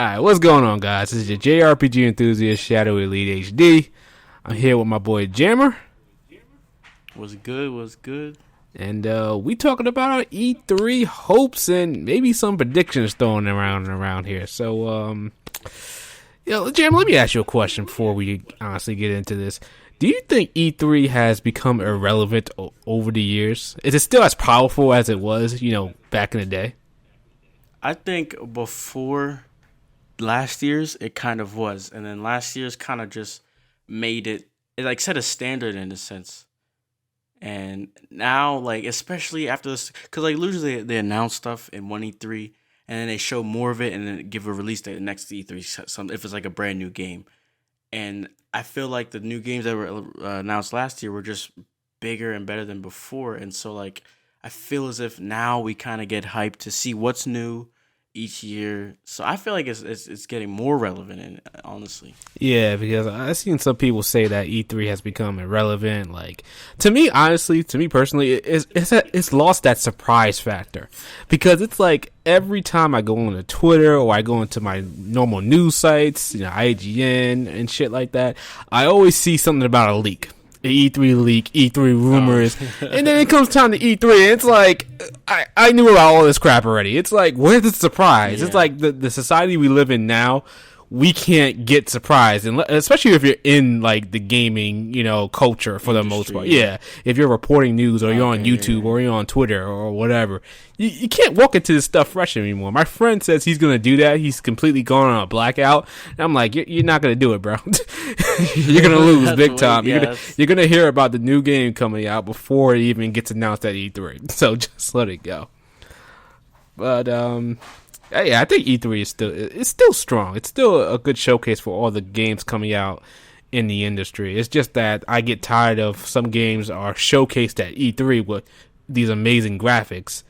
Alright, what's going on, guys? This is your JRPG enthusiast, Shadow Elite HD. I'm here with my boy Jamm3r. Was good, was good. And we talking about our E3 hopes and maybe some predictions thrown around here. So, Jam, let me ask you a question before we honestly get into this. Do you think E3 has become irrelevant over the years? Is it still as powerful as it was, back in the day? I think before last year's, it kind of was. And then last year's kind of just made it like set a standard in a sense. And now, like, especially after this, because, like, usually they announce stuff in one E3, and then they show more of it, and then give a release date next E3, if it's, like, a brand new game. And I feel like the new games that were announced last year were just bigger and better than before. And so, like, I feel as if now we kind of get hyped to see what's new each year. So I feel like it's getting more relevant, honestly. Yeah, because I've seen some people say that E3 has become irrelevant. Like, to me, honestly, to me personally, it's lost that surprise factor. Because it's like every time I go on Twitter or I go into my normal news sites, IGN and shit like that, I always see something about a leak. E3 leak, E3 rumors, and then it comes time to E3, and it's like, I knew about all this crap already. It's like, where's the surprise? Yeah. It's like the society we live in now, we can't get surprised, and especially if you're in, like, the gaming, culture for the most part. Yeah, if you're reporting news, or you're on YouTube, or you're on Twitter, or whatever. You can't walk into this stuff fresh anymore. My friend says he's going to do that. He's completely gone on a blackout. And I'm like, you're not going to do it, bro. You're going to lose big time. You're going to hear about the new game coming out before it even gets announced at E3. So just let it go. But, yeah, I think E3 is still strong. It's still a good showcase for all the games coming out in the industry. It's just that I get tired of some games are showcased at E3 with these amazing graphics.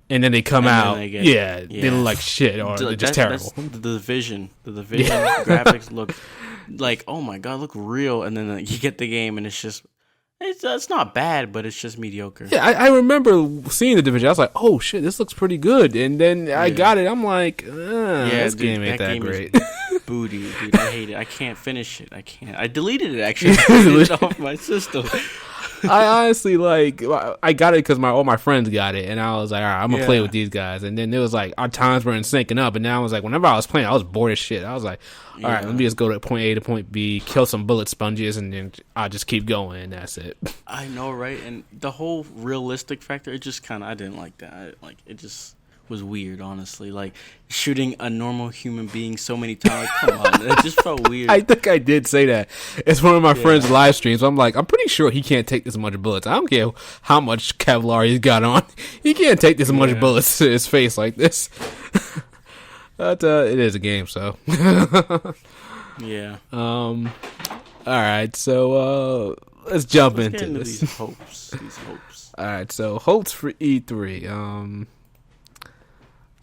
And then they come out, they look like shit, or they're just terrible. The Division graphics look like, oh my god, look real. And then you get the game, and it's not bad, but it's just mediocre. Yeah, I remember seeing the Division. I was like, oh shit, this looks pretty good. And then I got it. I'm like, this game ain't that great. Booty, dude. I hate it. I can't finish it. I can't. I deleted it actually. Deleted it off my system. I honestly, I got it because all my friends got it, and I was like, all right, I'm gonna play with these guys. And then it was like our times weren't syncing up, and now I was like, whenever I was playing, I was bored as shit. I was like, all right, let me just go to point A to point B, kill some bullet sponges, and then I'll just keep going, and that's it. I know, right? And the whole realistic factor, it just kind of, I didn't like that. It just was weird, honestly. Like, shooting a normal human being so many times. Like, come on, it just felt weird. I think I did say that. It's one of my friend's live streams. I'm like, I'm pretty sure he can't take this much bullets. I don't care how much Kevlar he's got on. He can't take this much bullets to his face like this. But it is a game, so. Yeah. All right, so let's jump into this. These hopes. All right, so hopes for E3.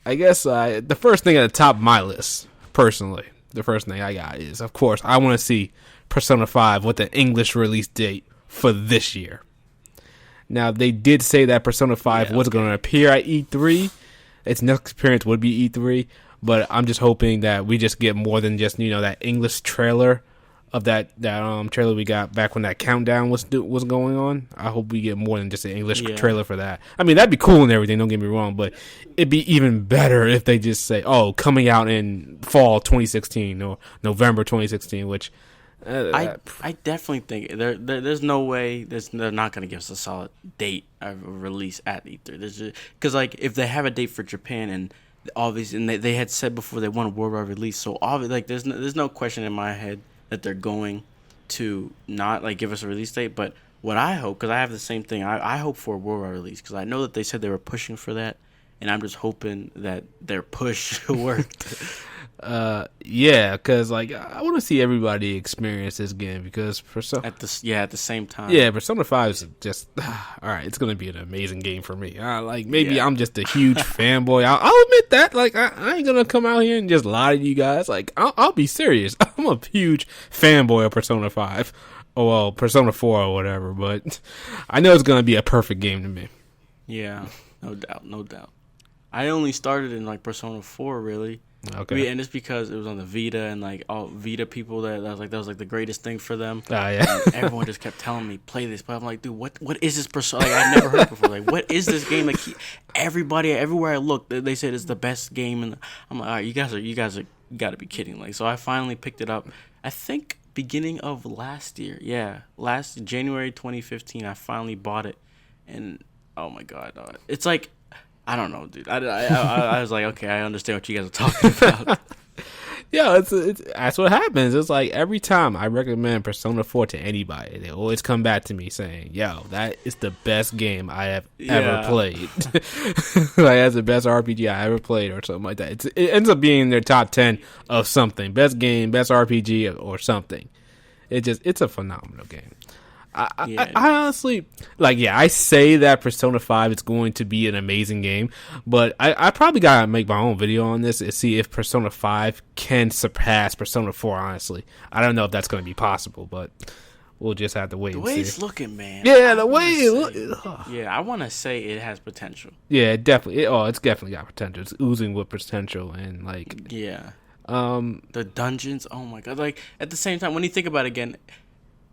I guess the first thing at the top of my list, personally, the first thing I got is, of course, I want to see Persona 5 with an English release date for this year. Now, they did say that Persona 5 was going to appear at E3. Its next appearance would be E3, but I'm just hoping that we just get more than just, that English trailer of that trailer we got back when that countdown was going on. I hope we get more than just an English trailer for that. I mean, that'd be cool and everything, don't get me wrong, but it'd be even better if they just say, coming out in fall 2016 or November 2016, which I definitely think there's no way they're not going to give us a solid date of release at E3. Because, like, if they have a date for Japan and obviously, and they had said before they want a worldwide release, so obviously, like, there's no question in my head that they're going to not, like, give us a release date. But what I hope, because I have the same thing, I hope for a worldwide release, because I know that they said they were pushing for that, and I'm just hoping that their push worked. Yeah, because, like, I want to see everybody experience this game, because at the same time. Yeah, Persona 5 is just all right. It's gonna be an amazing game for me. Maybe I'm just a huge fanboy. I'll admit that. Like, I ain't gonna come out here and just lie to you guys. Like, I'll be serious. I'm a huge fanboy of Persona 5. Oh, well, Persona 4 or whatever. But I know it's gonna be a perfect game to me. Yeah, no doubt. I only started in, like, Persona 4 really. Okay. And it's because it was on the Vita, and like all Vita people that was like the greatest thing for them. Ah, yeah. And everyone just kept telling me play this, but I'm like, dude, what is this Persona? Like I never heard it before. Like what is this game? Like everybody everywhere I looked, they said it's the best game, and I'm like, all right, you guys are you got to be kidding. Like so, I finally picked it up. I think beginning of last year, last January 2015, I finally bought it, and oh my god, it's like. I don't know, dude. I was like, okay, I understand what you guys are talking about. Yeah, it's that's what happens. It's like every time I recommend Persona 4 to anybody, they always come back to me saying, "Yo, that is the best game I have ever played. Like that's the best RPG I ever played, or something like that." It ends up being in their top 10 of something, best game, best RPG, or something. It's a phenomenal game. I honestly, I say that Persona 5 is going to be an amazing game, but I probably gotta make my own video on this and see if Persona 5 can surpass Persona 4, honestly. I don't know if that's going to be possible, but we'll just have to wait and see. The way it's looking, man. Yeah, the way it looks. Yeah, I want to say it has potential. Yeah, definitely. It's definitely got potential. It's oozing with potential, and Yeah. The dungeons, oh my god. Like, at the same time, when you think about it again,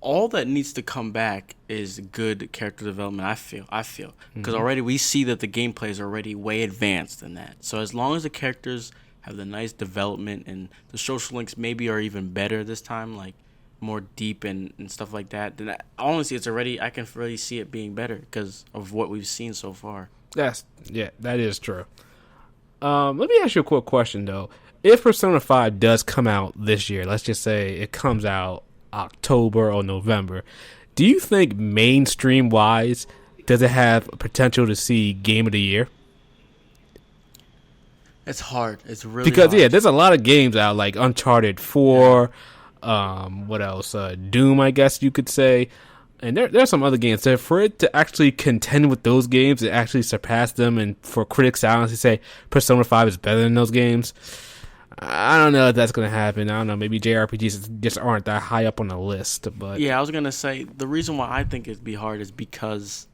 all that needs to come back is good character development. I feel because already we see that the gameplay is already way advanced in that. So as long as the characters have the nice development and the social links maybe are even better this time, like more deep and stuff like that, then honestly I can really see it being better because of what we've seen so far. That is true. Let me ask you a quick question though. If Persona 5 does come out this year, let's just say it comes out October or November, do you think mainstream wise does it have potential to see Game of the Year? It's hard. It's really because hard. There's a lot of games out like Uncharted 4, what else? Doom, I guess you could say, and there's some other games. So for it to actually contend with those games and actually surpass them, and for critics to honestly say Persona 5 is better than those games, I don't know if that's going to happen. I don't know. Maybe JRPGs just aren't that high up on the list. But yeah, I was going to say the reason why I think it'd be hard is because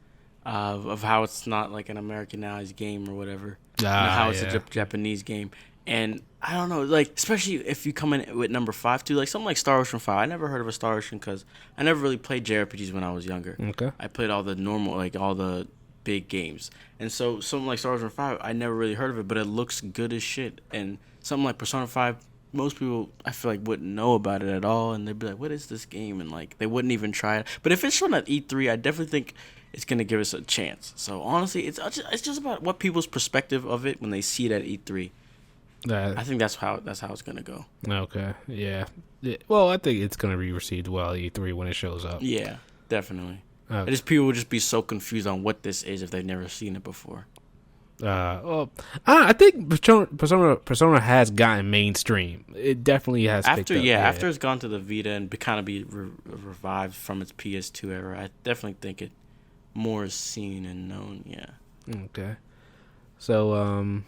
of how it's not like an Americanized game or whatever. How it's a Japanese game. And I don't know, like, especially if you come in with number 5 too, like something like Star Ocean 5. I never heard of a Star Ocean because I never really played JRPGs when I was younger. Okay. I played all the normal, like all the big games. And so something like Star Ocean 5, I never really heard of it, but it looks good as shit. And something like Persona 5, most people, I feel like, wouldn't know about it at all, and they'd be like, what is this game? And, like, they wouldn't even try it. But if it's shown at E3, I definitely think it's going to give us a chance. So, honestly, it's just about what people's perspective of it when they see it at E3. I think that's how it's going to go. Okay, yeah. Well, I think it's going to be received well at E3 when it shows up. Yeah, definitely. Okay. People will just be so confused on what this is if they've never seen it before. I think Persona has gotten mainstream. It definitely has. After it's gone to the Vita and kind of be revived from its PS2 era, I definitely think it more is seen and known. Yeah. Okay. So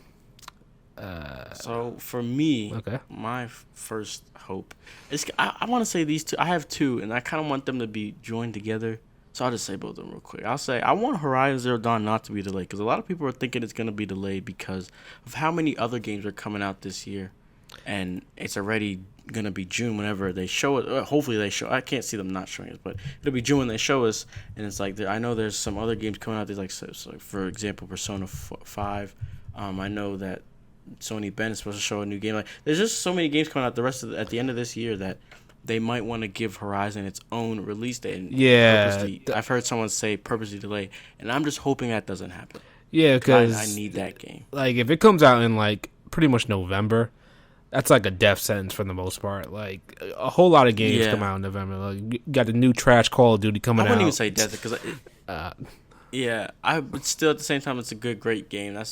so for me, my first hope is I want to say these two. I have two, and I kind of want them to be joined together. So I'll just say both of them real quick. I'll say I want Horizon Zero Dawn not to be delayed because a lot of people are thinking it's going to be delayed because of how many other games are coming out this year. And it's already going to be June whenever they show it. Hopefully they show. I can't see them not showing it, but it'll be June when they show us. And it's like I know there's some other games coming out. There's like, so for example, Persona 5. I know that Sony Bend is supposed to show a new game. Like there's just so many games coming out at the end of this year that they might want to give Horizon its own release date. And I've heard someone say purposely delay, and I'm just hoping that doesn't happen. Yeah, because I need that game. Like, if it comes out in, like, pretty much November, that's like a death sentence for the most part. Like, a whole lot of games come out in November. Like, you got the new trash Call of Duty coming out. I wouldn't even say death, because... but still, at the same time, it's a great game. I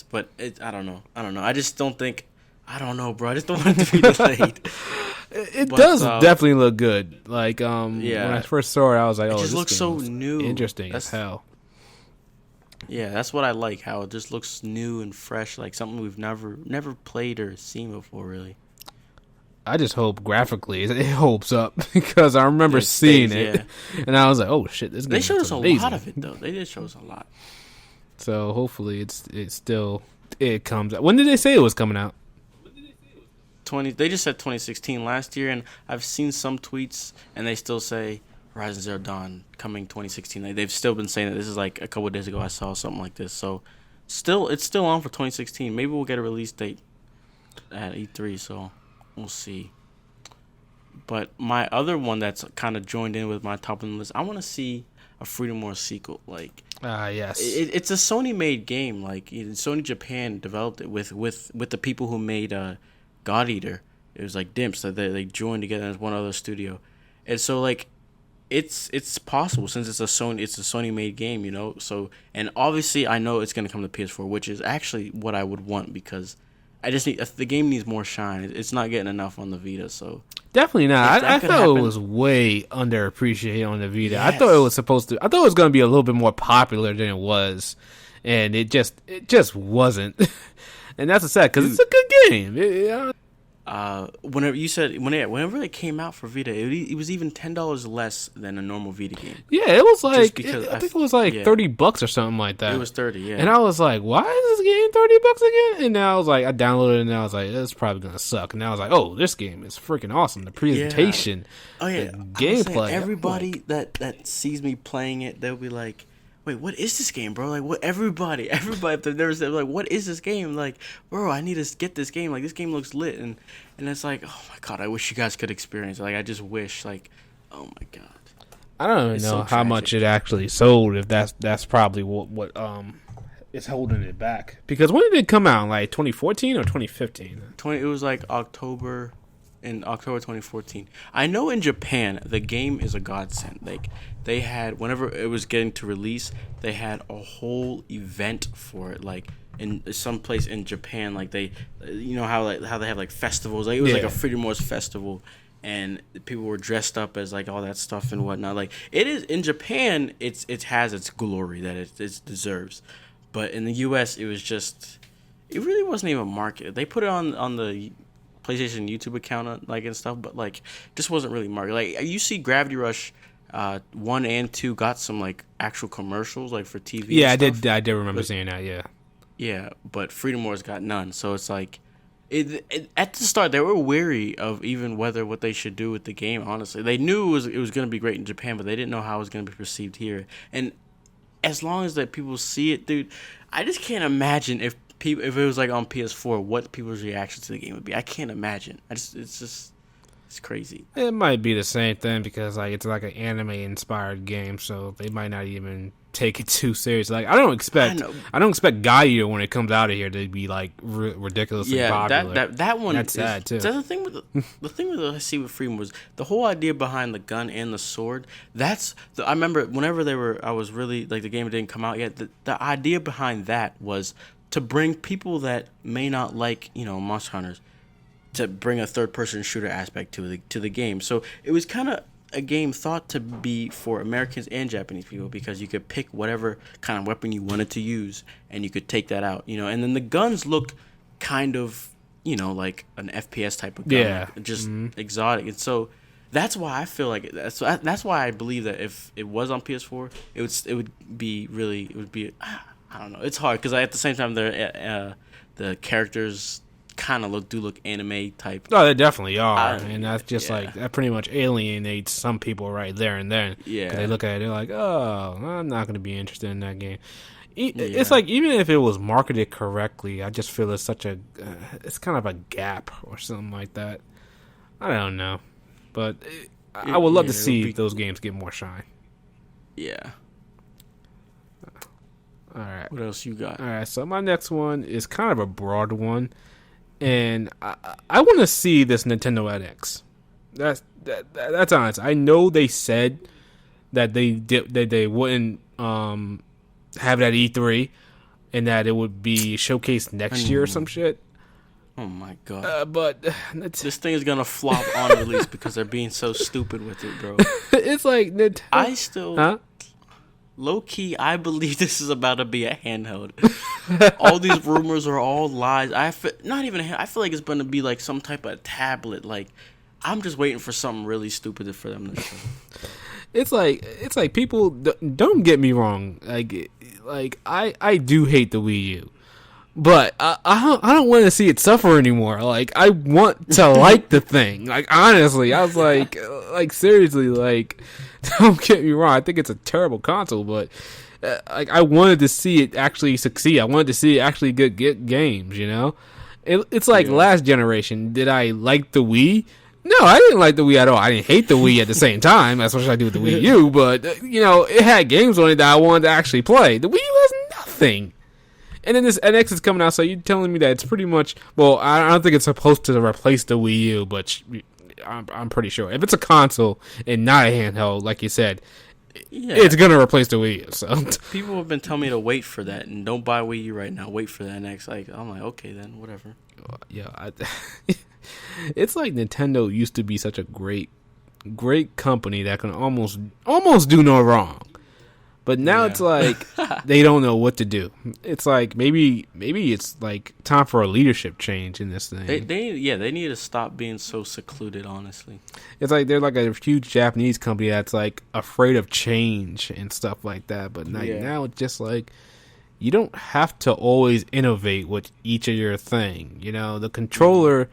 don't know. I just don't think... I don't know, bro. I just don't want it to be delayed. It does definitely look good. Like, when I first saw it, I was like, "Oh, it just looks so new, interesting as hell." Yeah, that's what I like. How it just looks new and fresh, like something we've never played or seen before. Really. I just hope graphically it holds up because I remember seeing it, and I was like, "Oh shit, this game." They showed us a lot of it, though. They did show us a lot. So hopefully, it comes out. When did they say it was coming out? They just said 2016 last year, and I've seen some tweets, and they still say Horizon Zero Dawn coming 2016. They've still been saying that. This is like a couple of days ago I saw something like this. So it's still on for 2016. Maybe we'll get a release date at E3. So we'll see. But my other one that's kind of joined in with my top of the list, I want to see a Freedom Wars sequel. Like, yes, it's a Sony made game. Like, Sony Japan developed it with the people who made God Eater. It was like Dimps that they joined together as one other studio, and so like it's possible since it's a Sony made game, you know. So, and obviously I know it's gonna come to PS4, which is actually what I would want because I just need the game needs more shine. It's not getting enough on the Vita, so definitely not. I thought it was way underappreciated on the Vita. Yes. I thought it was going to be a little bit more popular than it was, and it just wasn't. And that's a sad because it's a good game. Whenever it came out for Vita, it was even $10 less than a normal Vita game. Yeah, it was like I think it was like $30 or something like that. It was 30, yeah. And I was like, why is this game $30 again? And now I was like, I downloaded it and I was like, it's probably gonna suck. And now I was like, oh, this game is freaking awesome. The presentation, the gameplay. Everybody that sees me playing it, they'll be like, wait, what is this game, bro? Like, what? Everybody, if they've never said, like, what is this game? Like, bro, I need to get this game. Like, this game looks lit, and it's like, oh my god, I wish you guys could experience it. Like, I just wish, like, oh my god. I don't even know how much it actually sold. If that's probably what is holding it back. Because when did it come out? Like 2014 or 2015? It was like October 2014. I know in Japan the game is a godsend. Like they had whenever it was getting to release, they had a whole event for it. Like in some place in Japan, like they, you know how they have like festivals. Like it was like a Freedom Wars festival, and people were dressed up as like all that stuff and whatnot. Like it is in Japan, it has its glory that it deserves, but in the U.S. it really wasn't even marketed. They put it on the PlayStation YouTube account like and stuff, but like just wasn't really marketed. Like you see Gravity Rush 1 and 2 got some like actual commercials like for TV. Yeah, I did remember seeing that. Yeah, but Freedom Wars got none. So it's like at the start they were wary of even what they should do with the game. Honestly, they knew it was going to be great in Japan, but they didn't know how it was going to be perceived here. And as long as that people see it, dude, I just can't imagine if it was like on PS4, what people's reaction to the game would be. I can't imagine. It's crazy. It might be the same thing because like it's like an anime inspired game, so they might not even take it too serious. Like I don't expect God Eater when it comes out of here to be like ridiculously popular. That one that's sad too. That's the thing with I see with Freedom was the whole idea behind the gun and the sword. I remember whenever I was really like the game didn't come out yet. The idea behind that was to bring people that may not like, Monster Hunters, to bring a third-person shooter aspect to the game. So it was kind of a game thought to be for Americans and Japanese people because you could pick whatever kind of weapon you wanted to use and you could take that out, And then the guns look kind of, like an FPS type of gun, just exotic. And so that's why I feel like that's why I believe that if it was on PS4, it would be. I don't know. It's hard because at the same time, the characters kind of look anime type. Oh, they definitely are, and that's just like that. Pretty much alienates some people right there and then. Yeah, they look at it, they're like, "Oh, I'm not going to be interested in that game." It's like even if it was marketed correctly, I just feel it's it's kind of a gap or something like that. I don't know, but I would love to see those games get more shine. Yeah. All right. What else you got? All right. So my next one is kind of a broad one, and I want to see this Nintendo NX. That's honest. I know they said that they wouldn't have it at E3, and that it would be showcased next year or some shit. Oh my god! But this thing is gonna flop on release because they're being so stupid with it, bro. It's like Nintendo. I still. Low key, I believe this is about to be a handheld. All these rumors are all lies. I feel like it's going to be like some type of tablet. Like, I'm just waiting for something really stupid for them to show. It's like people don't get me wrong. Like I do hate the Wii U, But I don't want to see it suffer anymore. Like, I want to like the thing. Like, honestly, I was like seriously, like, don't get me wrong. I think it's a terrible console, but like, I wanted to see it actually succeed. I wanted to see it actually get games. You know, it's like last generation. Did I like the Wii? No, I didn't like the Wii at all. I didn't hate the Wii at the same time. That's what I do with the Wii U. But you know, it had games on it that I wanted to actually play. The Wii U has nothing. And then this NX is coming out, so you're telling me that it's pretty much... Well, I don't think it's supposed to replace the Wii U, but I'm pretty sure. If it's a console and not a handheld, like you said, it's going to replace the Wii U. So people have been telling me to wait for that and don't buy Wii U right now. Wait for the NX. Like, I'm like, okay, then, whatever. Yeah, it's like Nintendo used to be such a great company that can almost do no wrong. But now it's like they don't know what to do. It's like maybe it's like time for a leadership change in this thing. They need to stop being so secluded, honestly. It's like they're like a huge Japanese company that's like afraid of change and stuff like that. But now it's just like you don't have to always innovate with each of your thing. You know, the controller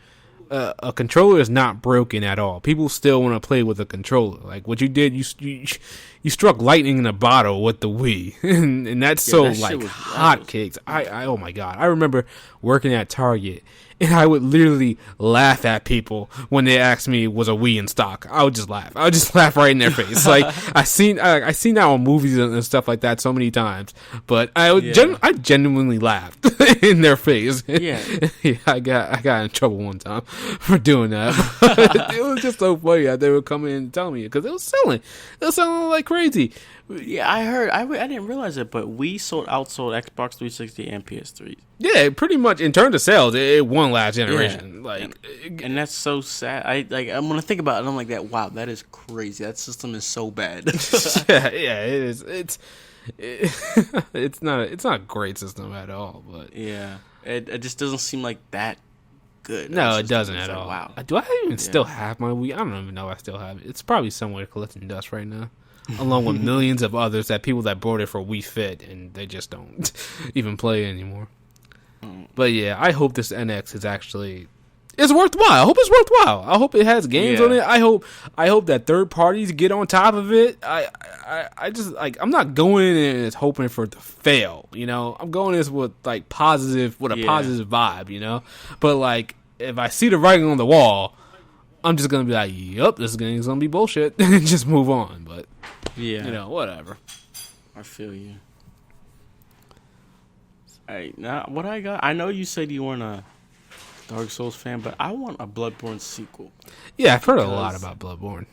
a controller is not broken at all. People still want to play with a controller. Like what you did, you struck lightning in a bottle with the Wii, and that's that like hotcakes. I oh my god, I remember working at Target, and I would literally laugh at people when they asked me was a Wii in stock. I would just laugh. I would just laugh right in their face. Like I seen that on movies and stuff like that so many times, but I genuinely laughed in their face. Yeah, I got in trouble one time for doing that. It was just so funny that they would come in and tell me because it was selling like crazy. Yeah, I heard. I didn't realize it, but we outsold Xbox 360 and PS3. Yeah, pretty much in terms of sales, it won last generation. Yeah. And that's so sad. I'm gonna think about it. And I'm like that. Wow, that is crazy. That system is so bad. yeah, it is. It's not a great system at all. But yeah, it just doesn't seem like that good. No, it doesn't at all. Wow. Do I even still have my Wii? I don't even know if I still have it. It's probably somewhere collecting dust right now. Along with millions of others people that bought it for Wii Fit and they just don't even play it anymore. But yeah, I hope this NX is worthwhile. I hope it's worthwhile. I hope it has games on it. I hope that third parties get on top of it. I just like I'm not going in and hoping for it to fail, you know. I'm going in with a positive vibe, you know. But like if I see the writing on the wall, I'm just gonna be like, "Yup, this game is gonna be bullshit," and just move on. But you know, whatever. I feel you. Alright, now what I got? I know you said you weren't a Dark Souls fan, but I want a Bloodborne sequel. Yeah, I've heard a lot about Bloodborne.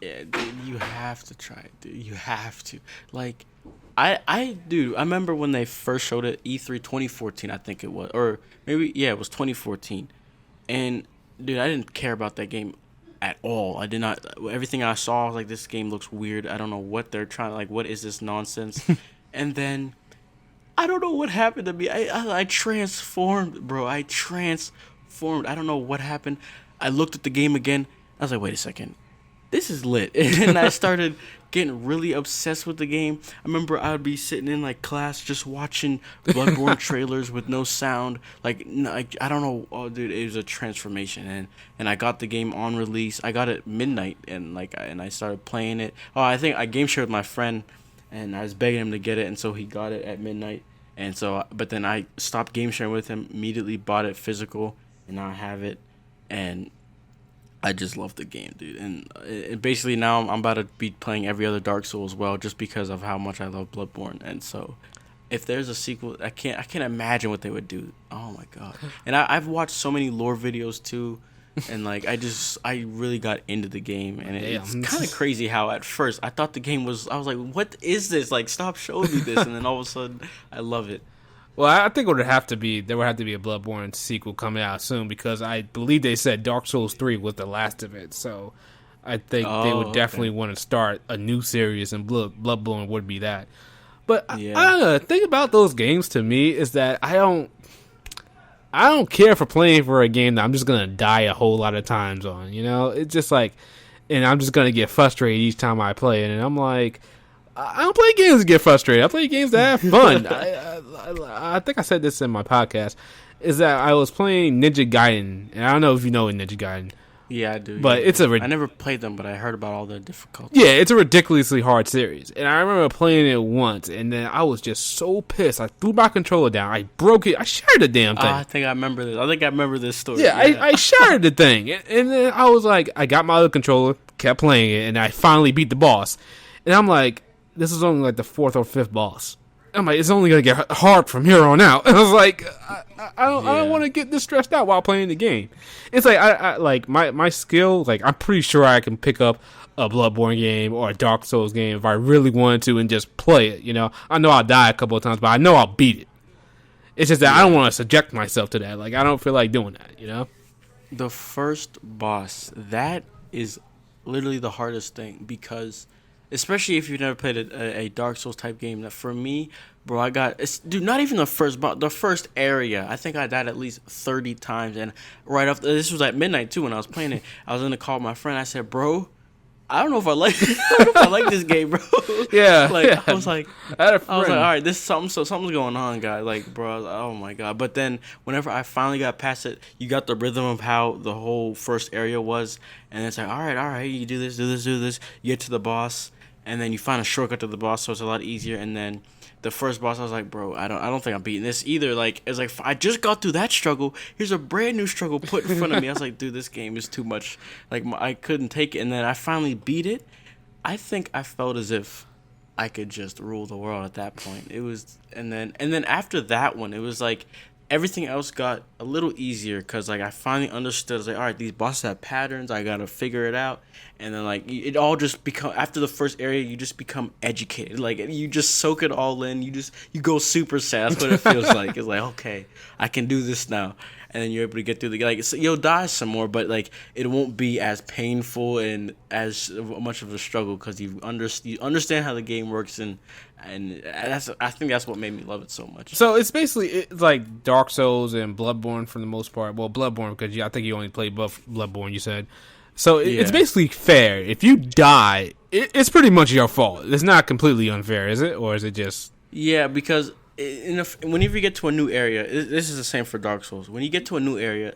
Yeah, dude, you have to try it, dude. You have to. Like, I remember when they first showed it, E3 2014, I think it was, or maybe it was 2014, and dude, I didn't care about that game at all. I did not. Everything I saw, I was like, this game looks weird. I don't know what they're trying. Like, what is this nonsense? And then I don't know what happened to me. I transformed, bro. I transformed. I don't know what happened. I looked at the game again. I was like, wait a second. This is lit. And I started getting really obsessed with the game. I remember I would be sitting in like class just watching Bloodborne trailers with no sound. Like I don't know. Oh, dude, it was a transformation. And I got the game on release. I got it midnight and I started playing it. Oh, I think I game shared with my friend. And I was begging him to get it, and so he got it at midnight. And so, but then I stopped game sharing with him, immediately bought it physical, and now I have it. And I just love the game, dude. And basically now I'm about to be playing every other Dark Souls as well, just because of how much I love Bloodborne. And so, if there's a sequel, I can't imagine what they would do. Oh my god! And I've watched so many lore videos too. And like I really got into the game, and it's kind of crazy how at first I thought the game was. I was like, "What is this? Like, stop showing me this!" And then all of a sudden, I love it. Well, I think there would have to be a Bloodborne sequel coming out soon because I believe they said Dark Souls 3 was the last of it. So I think they would definitely want to start a new series, and Bloodborne would be that. But I don't know. The thing about those games to me is that I don't care for playing for a game that I'm just gonna die a whole lot of times on. You know, it's just like, and I'm just gonna get frustrated each time I play it. And I'm like, I don't play games to get frustrated. I play games to have fun. I think I said this in my podcast. Is that I was playing Ninja Gaiden, and I don't know if you know Ninja Gaiden. Yeah, I do. But yeah, I never played them, but I heard about all the difficulties. Yeah, it's a ridiculously hard series. And I remember playing it once, and then I was just so pissed. I threw my controller down. I broke it. I shattered the damn thing. I think I remember this. I think I remember this story. Yeah, I shattered the thing. And then I was like, I got my other controller, kept playing it, and I finally beat the boss. And I'm like, this is only like the 4th or 5th boss. I'm like, it's only going to get hard from here on out. And I was like, I don't want to get this stressed out while playing the game. It's like, I like my skill, like, I'm pretty sure I can pick up a Bloodborne game or a Dark Souls game if I really wanted to and just play it, you know? I know I'll die a couple of times, but I know I'll beat it. It's just that I don't want to subject myself to that. Like, I don't feel like doing that, you know? The first boss, that is literally the hardest thing because... Especially if you've never played a Dark Souls type game. That for me, bro, not even the first boss, the first area. I think I died at least 30 times. And right after, this was at midnight too when I was playing it. I was gonna call my friend. I said, bro, I don't know if I like this game, bro. Yeah. I was like, all right, this is something's going on, guys. Like, bro, oh my god. But then whenever I finally got past it, you got the rhythm of how the whole first area was, and it's like, all right, you do this. You get to the boss, and then you find a shortcut to the boss, so it's a lot easier. And then the first boss, I was like, bro, I don't think I'm beating this either. Like, it's like, I just got through that struggle. Here's a brand new struggle put in front of me. I was like, dude, this game is too much. Like, I couldn't take it. And then I finally beat it. I think I felt as if I could just rule the world at that point. It was, and then after that one, it was like everything else got a little easier because like I finally understood. I was like, all right, these bosses have patterns. I gotta figure it out. And then like it all just become after the first area, you just become educated. Like you just soak it all in. You go super sad. That's what it feels like. It's like, okay, I can do this now. And then you're able to get through the like so you'll die some more, but like it won't be as painful and as much of a struggle because you understand how the game works and I think that's what made me love it so much. So it's basically like Dark Souls and Bloodborne for the most part. Well, Bloodborne because I think you only played Bloodborne. You said so. It's basically fair. If you die, it's pretty much your fault. It's not completely unfair, is it? Or is it just because. Whenever you get to a new area, this is the same for Dark Souls. When you get to a new area,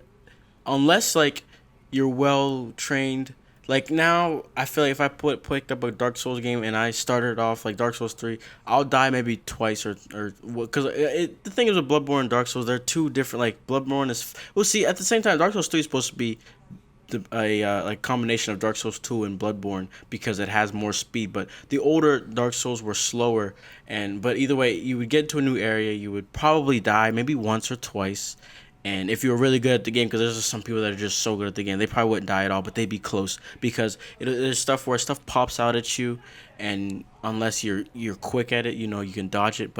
unless like you're well trained, like now I feel like if I picked up a Dark Souls game and I started off like Dark Souls 3, I'll die maybe twice or because the thing is with Bloodborne and Dark Souls, they're two different. Like Bloodborne is see at the same time Dark Souls 3 is supposed to be like combination of Dark Souls 2 and Bloodborne because it has more speed, but the older Dark Souls were slower. But either way, you would get to a new area, you would probably die maybe once or twice. And if you were really good at the game, because there's just some people that are just so good at the game, they probably wouldn't die at all, but they'd be close because there's stuff where stuff pops out at you, and unless you're quick at it, you can dodge it.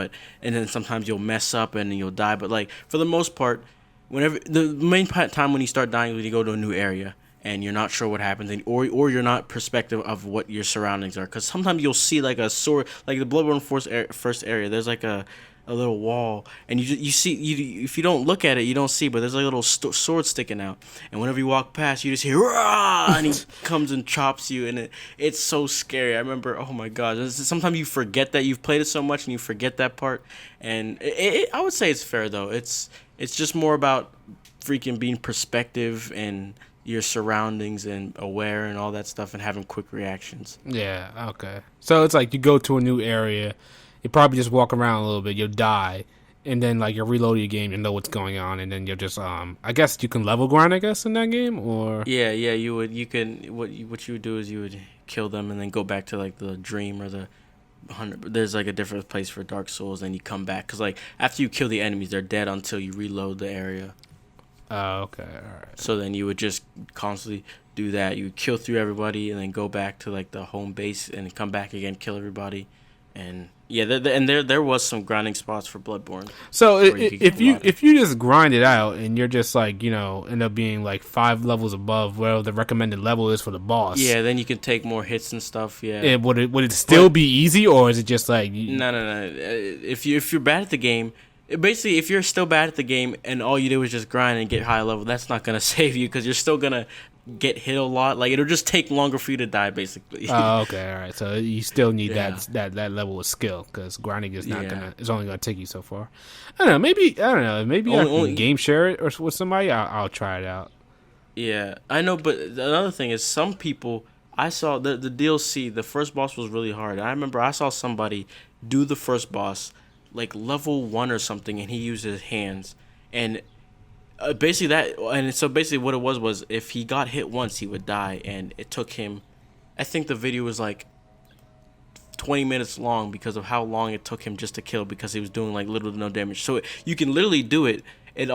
And then sometimes you'll mess up and then you'll die. But like for the most part, whenever the main time when you start dying is when you go to a new area and you're not sure what happens, or you're not perspective of what your surroundings are. Because sometimes you'll see like a sword, like the Bloodborne first area. There's like a little wall, and you see if you don't look at it, you don't see. But there's like a little sword sticking out, and whenever you walk past, you just hear "Rah!" and he comes and chops you, and it's so scary. I remember, oh my god, sometimes you forget that you've played it so much, and you forget that part. And I would say it's fair though. It's just more about freaking being perspective and your surroundings and aware and all that stuff and having quick reactions. Yeah, okay. So it's like you go to a new area, you probably just walk around a little bit, you'll die, and then like you reload your game, you know what's going on, and then you'll just I guess you can level grind, I guess, in that game, or what you would do is you would kill them and then go back to like the dream or the 100. There's like a different place for Dark Souls, and you come back because like after you kill the enemies, they're dead until you reload the area. Oh, okay, all right. So then you would just constantly do that. You would kill through everybody and then go back to like the home base and come back again, kill everybody. And yeah, there was some grinding spots for Bloodborne. So if you just grind it out and you're just like end up being like 5 levels above where the recommended level is for the boss. Yeah, then you can take more hits and stuff. Yeah. Would it still be easy, or is it just like no? If you're bad at the game. Basically, if you're still bad at the game and all you do is just grind and get high level, that's not going to save you because you're still going to get hit a lot. Like it'll just take longer for you to die, basically. Oh, okay, all right. So you still need Yeah. that level of skill because grinding is not Yeah. it's only gonna take you so far. I don't know. Maybe I can Only- game share it or with somebody. I'll try it out. Yeah, I know, but another thing is some people. I saw the DLC. The first boss was really hard. I remember I saw somebody do the first boss, like level 1 or something, and he used his hands, and basically what it was if he got hit once, he would die, and it took him. I think the video was like 20 minutes long because of how long it took him just to kill because he was doing like little to no damage. So you can literally do it. And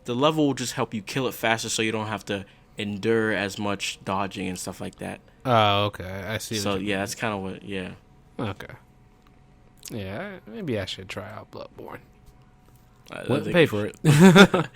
the level will just help you kill it faster, so you don't have to endure as much dodging and stuff like that. Oh, okay. I see. So yeah, that's kind of what. Yeah. Okay. Yeah, maybe I should try out Bloodborne. I think Pay you for it. should.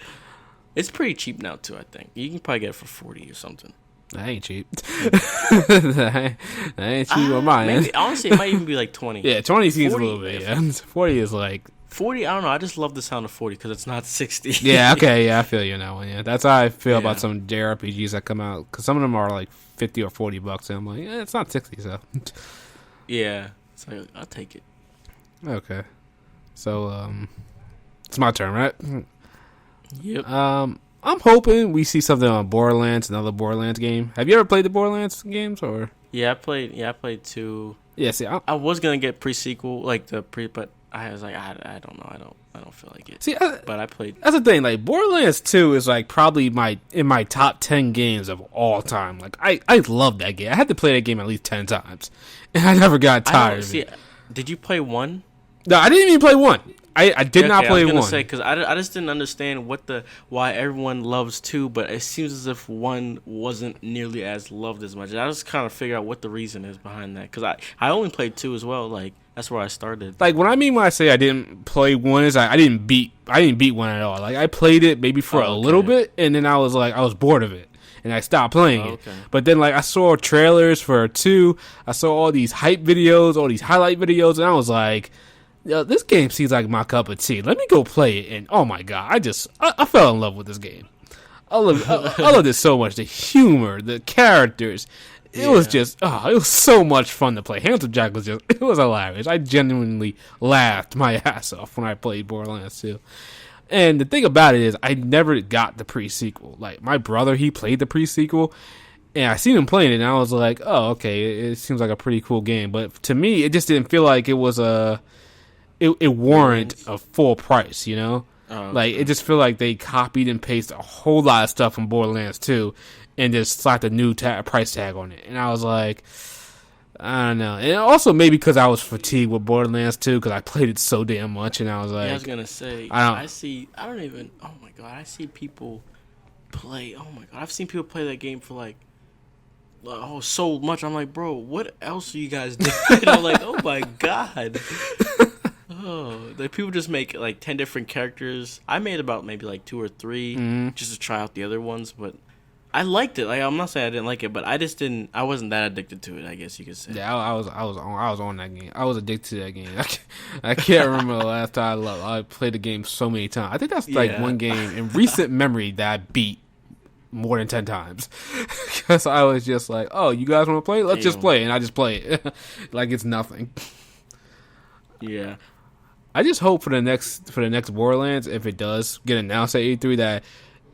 It's pretty cheap now too. I think you can probably get it for 40 or something. That ain't cheap. that ain't cheap on my end. Maybe, honestly, it might even be like 20. Yeah, 20 seems 40, a little bit. Yeah. 40 is like 40. I don't know. I just love the sound of 40 because it's not 60. yeah, okay, yeah, I feel you on that one. Yeah, that's how I feel Yeah. about some JRPGs that come out because some of them are like $50 or $40, and I'm like, it's not 60, so Yeah. So I'll take it. okay. So it's my turn, right? Yep. I'm hoping we see something on Borderlands, another Borderlands game. Have you ever played the Borderlands games or? Yeah, I played 2. Yeah, see, I was gonna get pre-sequel, like but I was like, I don't know, I don't feel like it. see, But I played. that's the thing. Like Borderlands 2 is like probably in my top 10 games of all time. Like I love that game. I had to play that game at least 10 times, and I never got tired of it. Did you play 1? No, I didn't even play 1. I did not play I was gonna 1. say because I just didn't understand why everyone loves 2, but it seems as if 1 wasn't nearly as loved as much. And I just kind of figure out what the reason is behind that because I only played 2 as well. Like that's where I started. Like when I say I didn't play 1 is I didn't beat 1 at all. Like I played it maybe for a little bit, and then I was bored of it, and I stopped playing it. But then like I saw trailers for 2, I saw all these hype videos, all these highlight videos, and I was like, yo, this game seems like my cup of tea. Let me go play it. And oh my god, I fell in love with this game. I love it so much. The humor, the characters. It was just, it was so much fun to play. Handsome Jack it was hilarious. I genuinely laughed my ass off when I played Borderlands 2. And the thing about it is, I never got the pre-sequel. Like, my brother, he played the pre-sequel, and I seen him playing it, and I was like, oh, okay, it seems like a pretty cool game. But to me, it just didn't feel like it was it warrant a full price, you know? Like, it just feel like they copied and pasted a whole lot of stuff from Borderlands 2 and just slapped a new price tag on it. And I was like, I don't know. And also maybe because I was fatigued with Borderlands 2 because I played it so damn much, and I was like, yeah, I was gonna say, I see people play. Oh my god, I've seen people play that game for like, so much. I'm like, bro, what else are you guys doing? I'm like, oh my god. Oh, like people just make like 10 different characters. I made about maybe like 2 or 3 just to try out the other ones, but I liked it. Like I'm not saying I didn't like it, but I wasn't that addicted to it, I guess you could say. Yeah, I was on that game. I was addicted to that game. I can't remember the last time I played the game so many times. I think that's like one game in recent memory that I beat more than 10 times. Because I was just like, oh, you guys want to play? Let's just play. And I just play it. Like it's nothing. Yeah. I just hope for the next Borderlands, if it does get announced at E3, that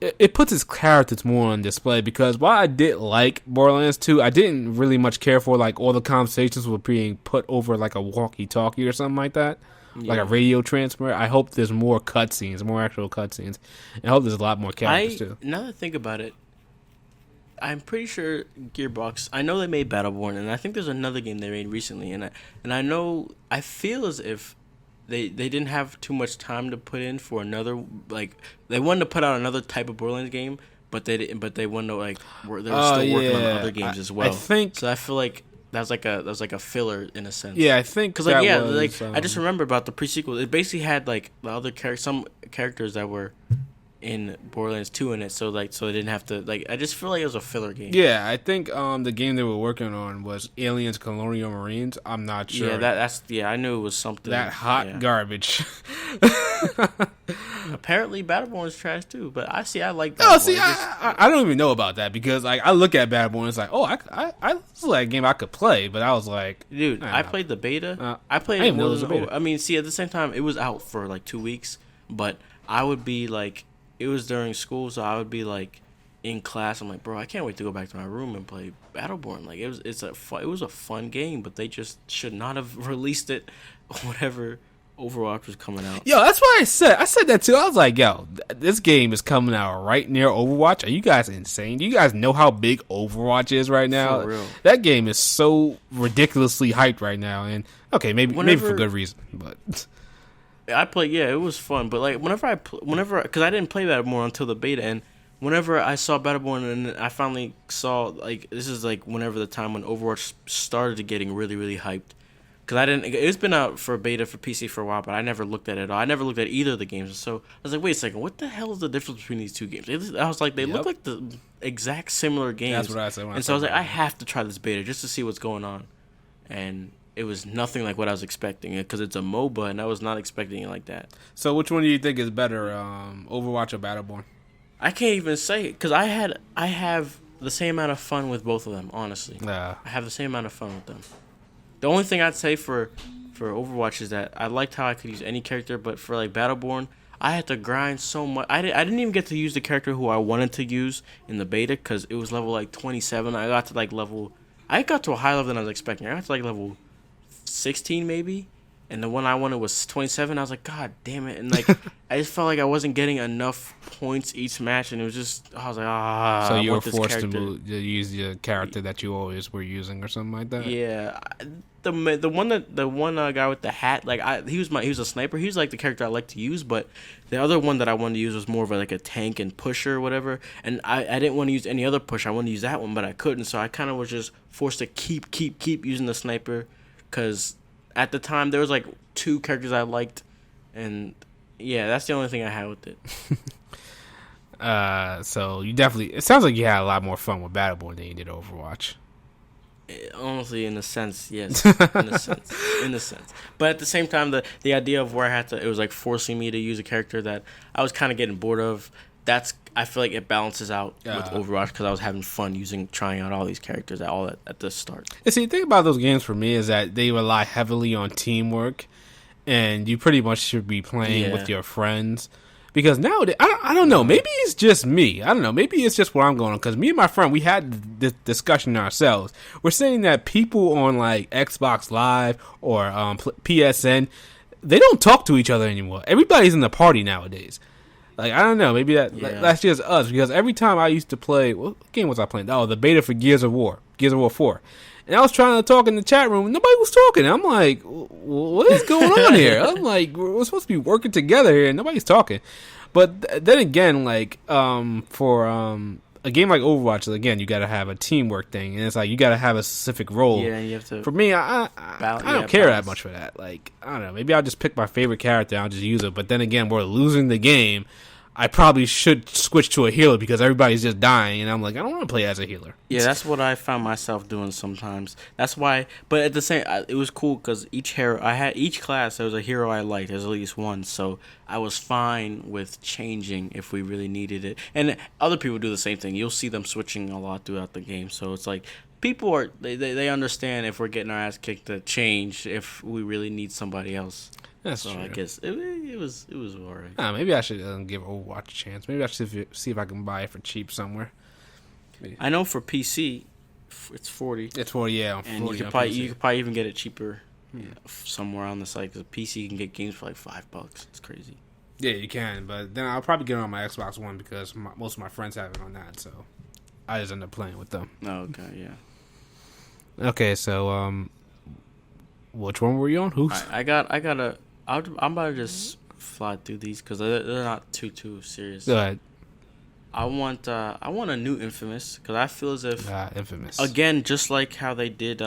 it puts its characters more on display. Because while I did like Borderlands 2, I didn't really much care for like all the conversations were being put over like a walkie-talkie or something like that, like a radio transmitter. I hope there's more cutscenes, more actual cutscenes, and I hope there's a lot more characters too. Now that I think about it, I'm pretty sure Gearbox. I know they made Battleborn, and I think there's another game they made recently, and I feel as if they didn't have too much time to put in for another, like they wanted to put out another type of Borderlands game, but they wanted to like they were still working on other games as well. I feel like that was like a filler in a sense. Yeah, I think because I just remember about the pre-sequel. It basically had like the other some characters that were in Borderlands 2 in it, so they didn't have to like. I just feel like it was a filler game. Yeah, I think the game they were working on was Aliens Colonial Marines. I'm not sure. Yeah, that's I knew it was something that hot garbage. Apparently, Battleborn is trash too, but I like Battleborn. Oh, see, I don't even know about that because like I look at Battleborn, it's like, oh, I this is like a game I could play, but I was like, dude, I played the beta. I played I it didn't know more it was a than beta. I mean, see, at the same time, it was out for like 2 weeks, but I would be like, it was during school, so I would be like in class. I'm like, bro, I can't wait to go back to my room and play Battleborn. Like it was a fun game, but they just should not have released it whenever Overwatch was coming out. Yo, that's why I said that too. I was like, yo, this game is coming out right near Overwatch. Are you guys insane? Do you guys know how big Overwatch is right now? For real. That game is so ridiculously hyped right now, and okay, maybe for good reason, but I played, yeah, it was fun. But like whenever because I didn't play Battleborn until the beta, and whenever I saw Battleborn and I finally saw like this is like whenever the time when Overwatch started getting really really hyped. Because I didn't, it's been out for beta for PC for a while, but I never looked at it at all. I never looked at either of the games. So I was like, wait a second, what the hell is the difference between these two games? I was like, they look like the exact similar games. That's what I said. And so I was like, I have to try this beta just to see what's going on. And it was nothing like what I was expecting because it's a MOBA, and I was not expecting it like that. So which one do you think is better, Overwatch or Battleborn? I can't even say because I have the same amount of fun with both of them. Honestly, I have the same amount of fun with them. The only thing I'd say for Overwatch is that I liked how I could use any character, but for like Battleborn, I had to grind so much. I didn't even get to use the character who I wanted to use in the beta because it was level like 27. I got to a higher level than I was expecting. I got to like level 16 maybe, and the one I wanted was 27. I was like, God damn it! And like I just felt like I wasn't getting enough points each match, and it was just I was like, So you were forced to use the character that you always were using or something like that. Yeah, the one guy with the hat, like he was a sniper. He was like the character I like to use, but the other one that I wanted to use was more of like a tank and pusher or whatever. And I didn't want to use any other pusher. I wanted to use that one, but I couldn't. So I kind of was just forced to keep using the sniper, because at the time there was like 2 characters I liked, and yeah, that's the only thing I had with it. So you definitely, it sounds like you had a lot more fun with Battleborn than you did Overwatch. Honestly, in a sense, yes. In a sense. But at the same time, the idea of where it was like forcing me to use a character that I was kind of getting bored of, I feel like it balances out with Overwatch because I was having fun trying out all these characters at the start. And see, the thing about those games for me is that they rely heavily on teamwork, and you pretty much should be playing with your friends. Because nowadays, I don't know, maybe it's just me. I don't know, maybe it's just where I'm going on. Because me and my friend, we had this discussion ourselves. We're saying that people on like Xbox Live or PSN, they don't talk to each other anymore. Everybody's in the party nowadays. Like, I don't know, maybe that's just us. Because every time I used to play, what game was I playing? Oh, the beta for Gears of War 4. And I was trying to talk in the chat room, and nobody was talking. I'm like, what is going on here? I'm like, we're supposed to be working together here, and nobody's talking. But then again, like, for a game like Overwatch, again, you got to have a teamwork thing, and it's like you got to have a specific role. Yeah, you have to. For me, I don't care that much for that. Like, I don't know, maybe I'll just pick my favorite character and I'll just use it. But then again, we're losing the game. I probably should switch to a healer because everybody's just dying, and I'm like, I don't want to play as a healer. Yeah, that's what I found myself doing sometimes. That's why, but at the same, it was cool because each class there was a hero I liked. There's at least one, so I was fine with changing if we really needed it. And other people do the same thing. You'll see them switching a lot throughout the game. So it's like people they understand if we're getting our ass kicked to change if we really need somebody else. That's true. I guess it was alright. Maybe I should give Overwatch a chance. Maybe I should see if I can buy it for cheap somewhere. Maybe. I know for PC, it's 40. It's 40, yeah. And 40 you could probably even get it cheaper somewhere on the site. Because PC you can get games for like $5. It's crazy. Yeah, you can. But then I'll probably get it on my Xbox One because most of my friends have it on that. So I just end up playing with them. Oh, okay, yeah. Okay, so which one were you on? Who's? I'm about to just fly through these because they're not too serious. Go ahead. I want a new Infamous because I feel as if Infamous again, just like how they did.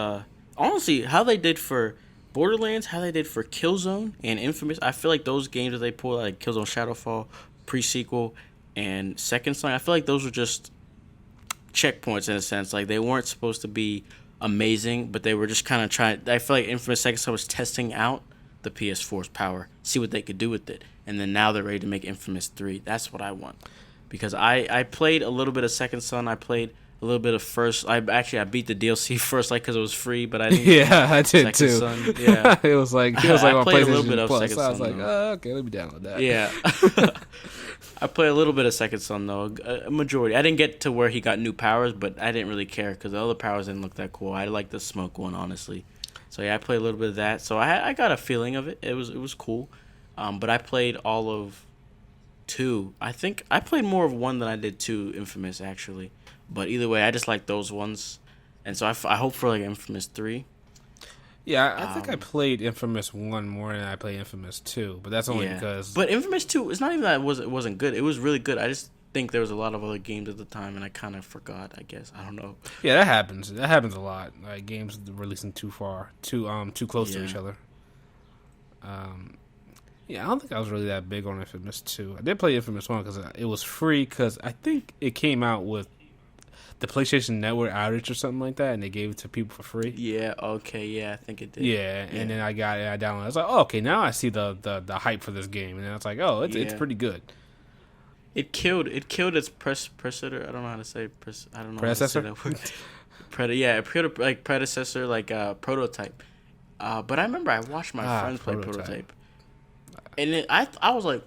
Honestly, how they did for Borderlands, how they did for Killzone and Infamous. I feel like those games that they pulled, like Killzone Shadowfall, pre-sequel, and Second Son. I feel like those were just checkpoints in a sense. Like they weren't supposed to be amazing, but they were just kind of trying. I feel like Infamous Second Son was testing out the PS4's power, see what they could do with it, and then now they're ready to make Infamous 3. That's what I want, because I played a little bit of Second Son. I played a little bit of first. I beat the DLC first, like because it was free, but I didn't. Yeah, I did Second too. Son. Yeah, it was like on played PlayStation a little bit of Plus. Second So I was Son, like, oh, okay, let me download that. Yeah. I played a little bit of Second Son though, a majority. I didn't get to where he got new powers, but I didn't really care because the other powers didn't look that cool. I like the smoke one, honestly. So yeah, I played a little bit of that. So I got a feeling of it. It was cool. But I played all of 2. I think I played more of 1 than I did 2 Infamous actually. But either way, I just like those ones, and so I hope for like Infamous 3. Yeah, I think I played Infamous 1 more than I played Infamous 2, but that's only because. But Infamous 2, it's not even that it wasn't good. It was really good. I just think there was a lot of other games at the time, and I kind of forgot. I guess I don't know. Yeah, that happens. That happens a lot. Like games releasing too close to each other. Yeah, I don't think I was really that big on Infamous 2. I did play Infamous 1 because it was free. Because I think it came out with the PlayStation Network outage or something like that, and they gave it to people for free. Yeah. Okay. Yeah, I think it did. Yeah, and then I got it. I downloaded. I was like, oh, okay, now I see the hype for this game, and then I was like, oh, it's pretty good. It killed its predecessor. I don't know how to say I don't know predecessor. How to say that word. Predecessor, prototype. But I remember I watched my friends play prototype. And I was like,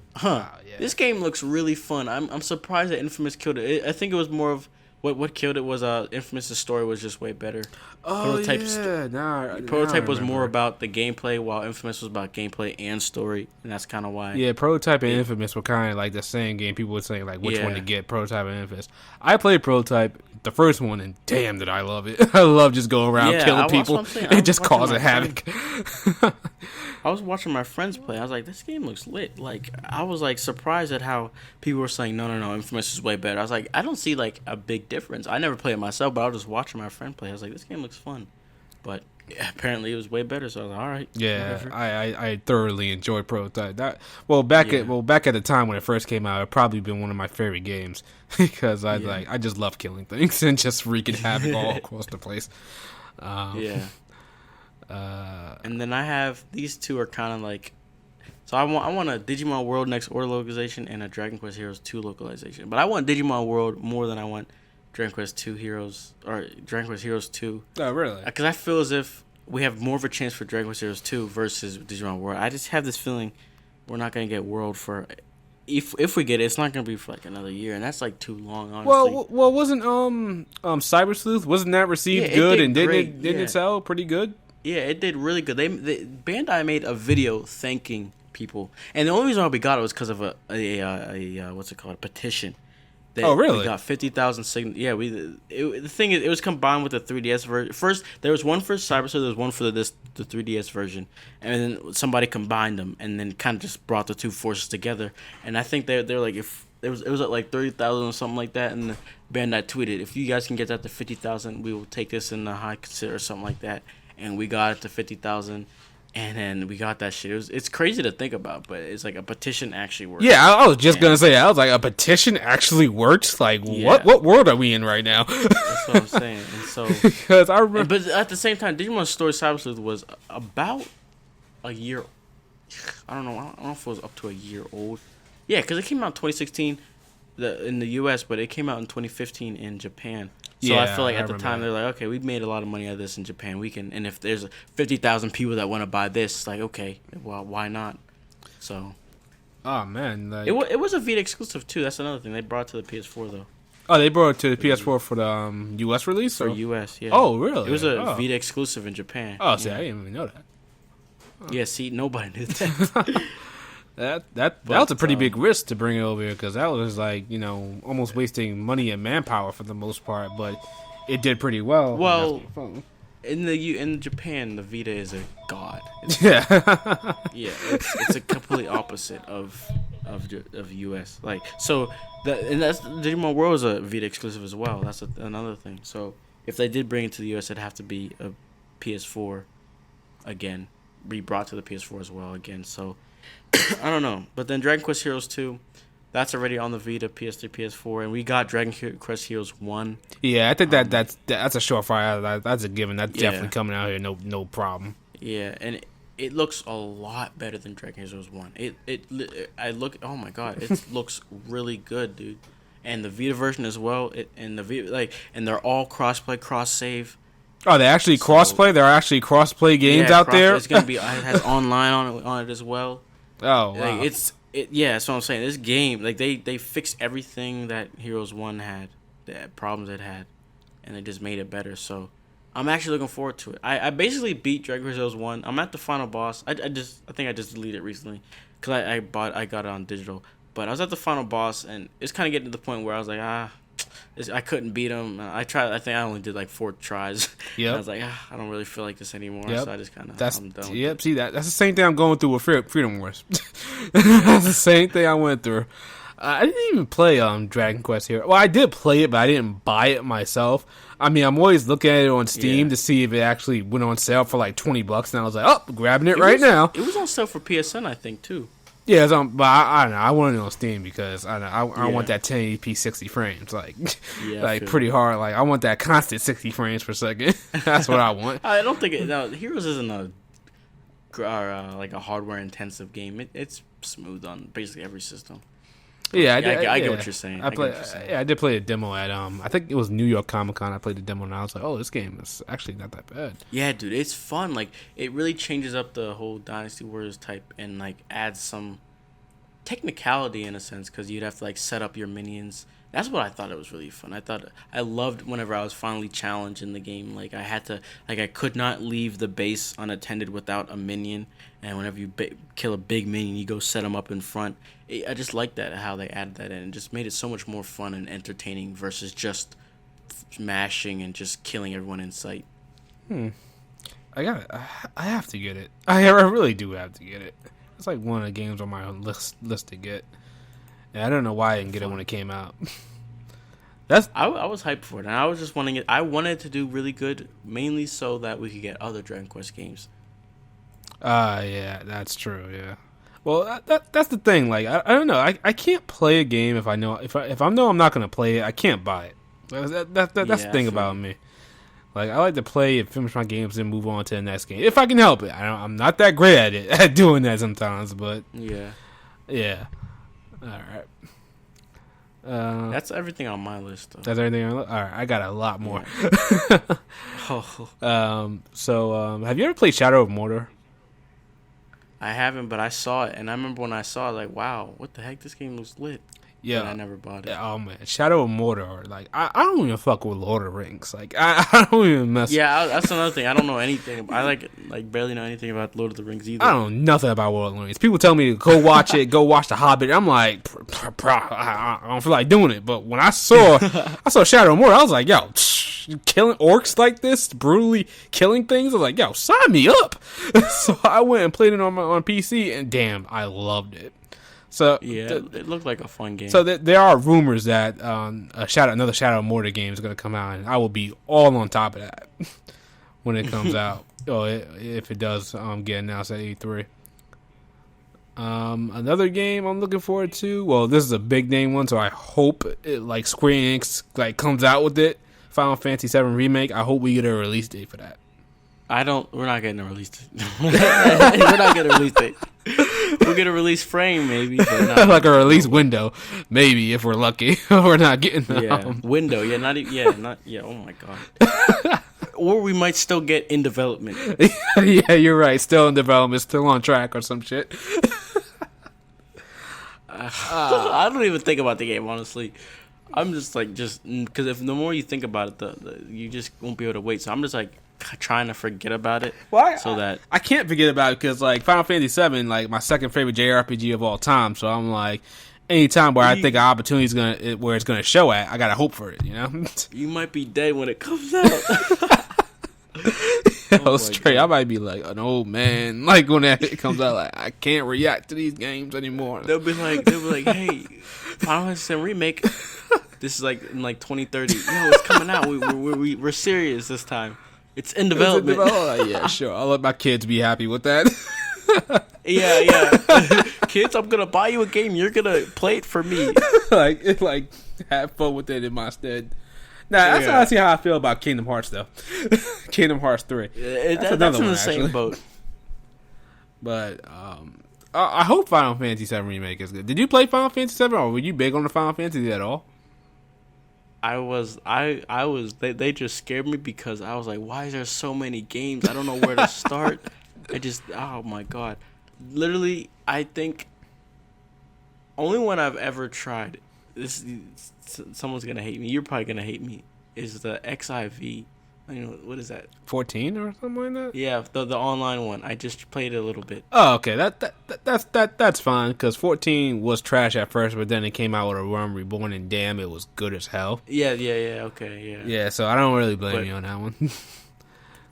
this game looks really fun. I'm surprised that Infamous killed it. I think it was more of what killed it was Infamous' story was just way better. Oh, Prototype was more about the gameplay, while Infamous was about gameplay and story, and that's kind of why. Yeah, Prototype and Infamous were kind of like the same game. People were saying like which one to get, Prototype and Infamous. I played Prototype, the first one, and damn did I love it. I love just going around killing people and just causing havoc. I was watching my friends play. I was like, this game looks lit. Like, I was like surprised at how people were saying, no, Infamous is way better. I was like, I don't see like a big difference. I never played it myself, but I was just watching my friend play. I was like, this game looks fun. But yeah, apparently it was way better. So I was like, all right. Yeah, I thoroughly enjoyed Prototype. Back at the time when it first came out, it probably been one of my favorite games because I just love killing things and just wreaking havoc all across the place. And then I have these two are kind of like, so I want a Digimon World Next Order localization and a Dragon Quest Heroes 2 localization. But I want Digimon World more than I want Dragon Quest 2 Heroes or Dragon Quest Heroes 2. Oh, really? Because I feel as if we have more of a chance for Dragon Quest Heroes 2 versus Digimon World. I just have this feeling we're not gonna get World for. If we get it, it's not gonna be for like another year, and that's like too long, honestly. Well, wasn't Cyber Sleuth, wasn't that received good, and didn't it sell pretty good? Yeah, it did really good. Bandai made a video thanking people, and the only reason why we got it was because of a what's it called, a petition. Oh, really? We got 50,000 signatures. Yeah, the thing is, it was combined with the 3DS version. First, there was one for Cyber Sleuth, there was one for the 3DS version, and then somebody combined them, and then kind of just brought the two forces together. And I think they're like, if it was at like 30,000 or something like that, and the Bandai tweeted, if you guys can get that to 50,000, we will take this in the high consider or something like that. And we got it to 50,000, and then we got that shit. It's crazy to think about, but it's like a petition actually works. Yeah, I was just gonna say, I was like, a petition actually works. Like, what world are we in right now? That's what I'm saying. And so, because I remember, but at the same time, Digimon Story Cyber Sleuth was about a year. I don't know if it was up to a year old. Yeah, because it came out in 2016 in the U.S., but it came out in 2015 in Japan. So I feel like at the time they're like, okay, we've made a lot of money out of this in Japan. We can, and if there's 50,000 people that want to buy this, it's like, okay, well, why not? So, oh man, like, it was a Vita exclusive too. That's another thing they brought to the PS4 though. Oh, they brought it to the PS4 for the US release. For US, yeah. Oh, really? It was a Vita exclusive in Japan. Oh, see, I didn't even know that. Yeah, see, nobody knew that. That was a pretty big risk to bring it over here because that was like, almost wasting money and manpower for the most part, but it did pretty well. Well, in Japan, the Vita is a god. Yeah, it's a complete opposite of US. Like, so that's Digimon World is a Vita exclusive as well. That's another thing. So if they did bring it to the US, it'd have to be a PS4 again, be brought to the PS4 as well again. So I don't know. But then Dragon Quest Heroes 2, That's already on the Vita, PS3, PS4, and we got Dragon Quest Heroes 1. Yeah, I think that's a surefire. That's a given. That's Yeah. definitely coming out here. No problem. Yeah, and it looks a lot better than Dragon Heroes 1. Oh my god, it looks really good, dude. And the Vita version as well. And they're all crossplay, cross save. Oh, they actually crossplay. There are actually crossplay games out there. It's gonna be. It has online on it as well. Oh, wow. Like, yeah, that's what I'm saying. This game, like they fixed everything that Heroes 1 had, the problems it had, and they just made it better. So I'm actually looking forward to it. I basically beat Dragon Quest Heroes 1. I'm at the final boss. I think I just deleted it recently because I got it on digital. But I was at the final boss, and it's kind of getting to the point where I was like, I couldn't beat him. I tried. I think I only did like 4 tries. Yeah. I was like, I don't really feel like this anymore. Yep. So I just kind of. I'm done. Yep. See that's the same thing I'm going through with Freedom Wars. That's the same thing I went through. I didn't even play Dragon Quest here. Well, I did play it, but I didn't buy it myself. I mean, I'm always looking at it on Steam to see if it actually went on sale for like $20, and I was like, oh, grabbing it right now. It was on sale for PSN, I think, too. Yeah, but I don't know. I wanted it on Steam because I want that 1080p 60 frames, like pretty hard. Like I want that constant 60 frames per second. That's what I want. I don't think Heroes isn't like a hardware intensive game. It's smooth on basically every system. Yeah, I get what you're saying. I did play a demo at I think it was New York Comic Con. I played the demo and I was like, oh, this game is actually not that bad. Yeah, dude, it's fun. Like it really changes up the whole Dynasty Warriors type and like adds some technicality in a sense because you'd have to like set up your minions. That's what I thought it was really fun. I loved whenever I was finally challenged in the game. Like I could not leave the base unattended without a minion. And whenever you kill a big minion, you go set them up in front. I just like that, how they added that in. It just made it so much more fun and entertaining versus just smashing and just killing everyone in sight. I have to get it. I really do have to get it. It's like one of the games on my list to get. And I don't know why I didn't get it when it came out. I was hyped for it, and I was just wanting it. I wanted to do really good, mainly so that we could get other Dragon Quest games. Yeah, that's true. Yeah. Well, that's the thing. Like, I don't know. I can't play a game if I know I'm not gonna play it. I can't buy it. That's the thing about me. Like, I like to play and finish my games and move on to the next game if I can help it. I'm not that great at it at doing that sometimes, but yeah. All right. That's everything on my list, though. That's everything on. All right, I got a lot more. Yeah. So have you ever played Shadow of Mordor? I haven't, but I saw it, and I remember when I saw it, like, wow, what the heck? This game looks lit. Yeah, but I never bought it. Oh man, Shadow of Mordor. Like, I don't even fuck with Lord of the Rings. Like, I don't even mess. Yeah, that's another thing. I don't know anything. I like barely know anything about Lord of the Rings either. I don't know nothing about Lord of the Rings. People tell me to go watch it, go watch The Hobbit. I'm like, I don't feel like doing it. But when I saw Shadow of Mordor, I was like, yo, killing orcs like this, brutally killing things. I was like, yo, sign me up. So I went and played it on PC, and damn, I loved it. So yeah, it looked like a fun game. So there are rumors that another Shadow of Mordor game is going to come out, and I will be all on top of that when it comes out. If it does get announced at E3. Another game I'm looking forward to. Well, this is a big name one, so I hope it, Square Enix comes out with it. Final Fantasy VII Remake. I hope we get a release date for that. We're not getting a release date. We're not getting a release date. We'll get a release frame, maybe. But like a release window, maybe, if we're lucky. We're not getting window. Yeah, oh my god. Or we might still get in development. Yeah, you're right. Still in development, still on track or some shit. I don't even think about the game, honestly. I'm just because if the more you think about it, you just won't be able to wait. So I'm just trying to forget about it. Well, I can't forget about it because Final Fantasy VII, my second favorite JRPG of all time. So I'm anytime where I think an opportunity is where it's gonna show at, I gotta hope for it. You know, you might be dead when it comes out. Straight, God. I might be like an old man. When it comes out, I can't react to these games anymore. They'll be like, hey, Final Fantasy Remake. This is in 2030. It's coming out. We're serious this time. It's in development. Yeah, sure. I'll let my kids be happy with that. Yeah. Kids, I'm gonna buy you a game. You're gonna play it for me. like have fun with it in my stead. Nah, that's honestly how I feel about Kingdom Hearts though. Kingdom Hearts 3. That's in the same boat. But I hope Final Fantasy 7 Remake is good. Did you play Final Fantasy 7 or were you big on the Final Fantasy at all? I was. They just scared me because I was like, why is there so many games? I don't know where to start. Oh my god. Literally, I think only one I've ever tried. Someone's gonna hate me. You're probably gonna hate me. Is the XIV? What is that? 14 or something like that? Yeah, the online one. I just played it a little bit. Oh, okay. That's fine because 14 was trash at first, but then it came out with a Realm Reborn, and damn, it was good as hell. Yeah. Okay, yeah. Yeah, so I don't really blame you on that one.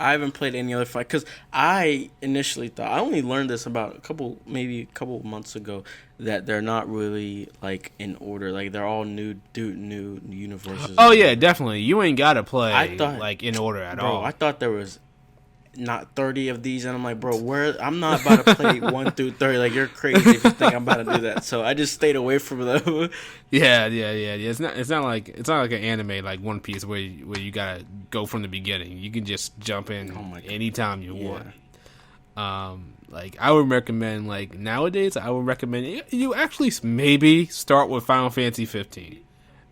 I haven't played any other fight because I initially thought I only learned this about a couple months ago that they're not really like in order. Like they're all new universes. Oh yeah, definitely. You ain't gotta play like in order at all. I thought there was not 30 of these, and I'm like, bro, I'm not about to play 1 through 30. Like you're crazy if you think I'm about to do that. So I just stayed away from them. Yeah. It's not like an anime like One Piece where you gotta go from the beginning. You can just jump in anytime you want. Like I would recommend like nowadays I would recommend you actually maybe start with Final Fantasy 15.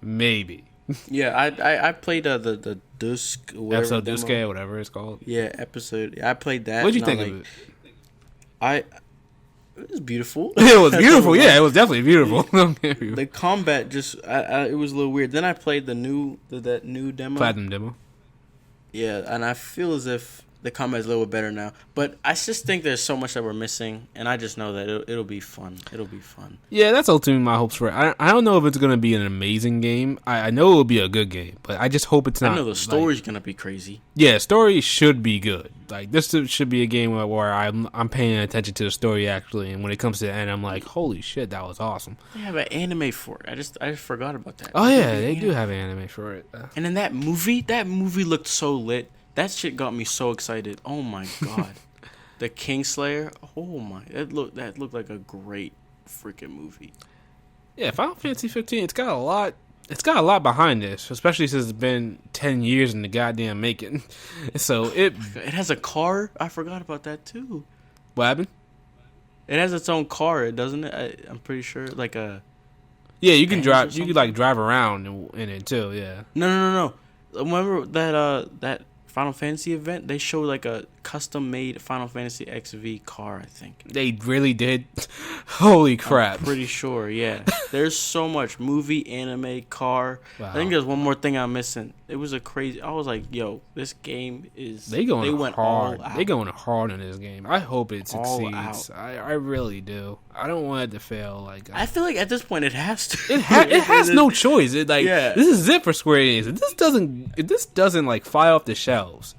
Maybe. Yeah, I played the Dusk episode Dusk or whatever it's called. Yeah, episode. I played that. What'd you think of it? It was beautiful. It was beautiful. Yeah, it was definitely beautiful. The combat just it was a little weird. Then I played that new demo. Platinum demo. Yeah, and I feel as if the combat is a little bit better now. But I just think there's so much that we're missing, and I just know that it'll be fun. It'll be fun. Yeah, that's ultimately my hopes for it. I don't know if it's going to be an amazing game. I know it will be a good game, but I just hope it's not. I know the story's going to be crazy. Yeah, story should be good. Like, this should be a game where I'm paying attention to the story, actually, and when it comes to the end, I'm like, holy shit, that was awesome. They have an anime for it. I just forgot about that. Oh, yeah, they do have an anime for it. And then that movie looked so lit. That shit got me so excited. Oh my god. The Kingslayer. Oh my. That looked like a great freaking movie. Yeah, Final Fantasy 15, it's got a lot behind this, especially since it's been 10 years in the goddamn making. So it has a car. I forgot about that too. What happened? It has its own car, doesn't it? I'm pretty sure like a Yeah, you can drive like drive around in it too, yeah. No. Remember that Final Fantasy event, they showed like a custom-made Final Fantasy XV car, I think. They really did? Holy crap. I'm pretty sure, yeah. There's so much movie, anime, car. Wow. I think there's one more thing I'm missing. It was I was like, yo, this game is... They went hard. All out. They going hard in this game. I hope it succeeds. I really do. I don't want it to fail. I feel like at this point it has to. It has no choice. This is it for Square Enix. If this doesn't like fly off the shelves,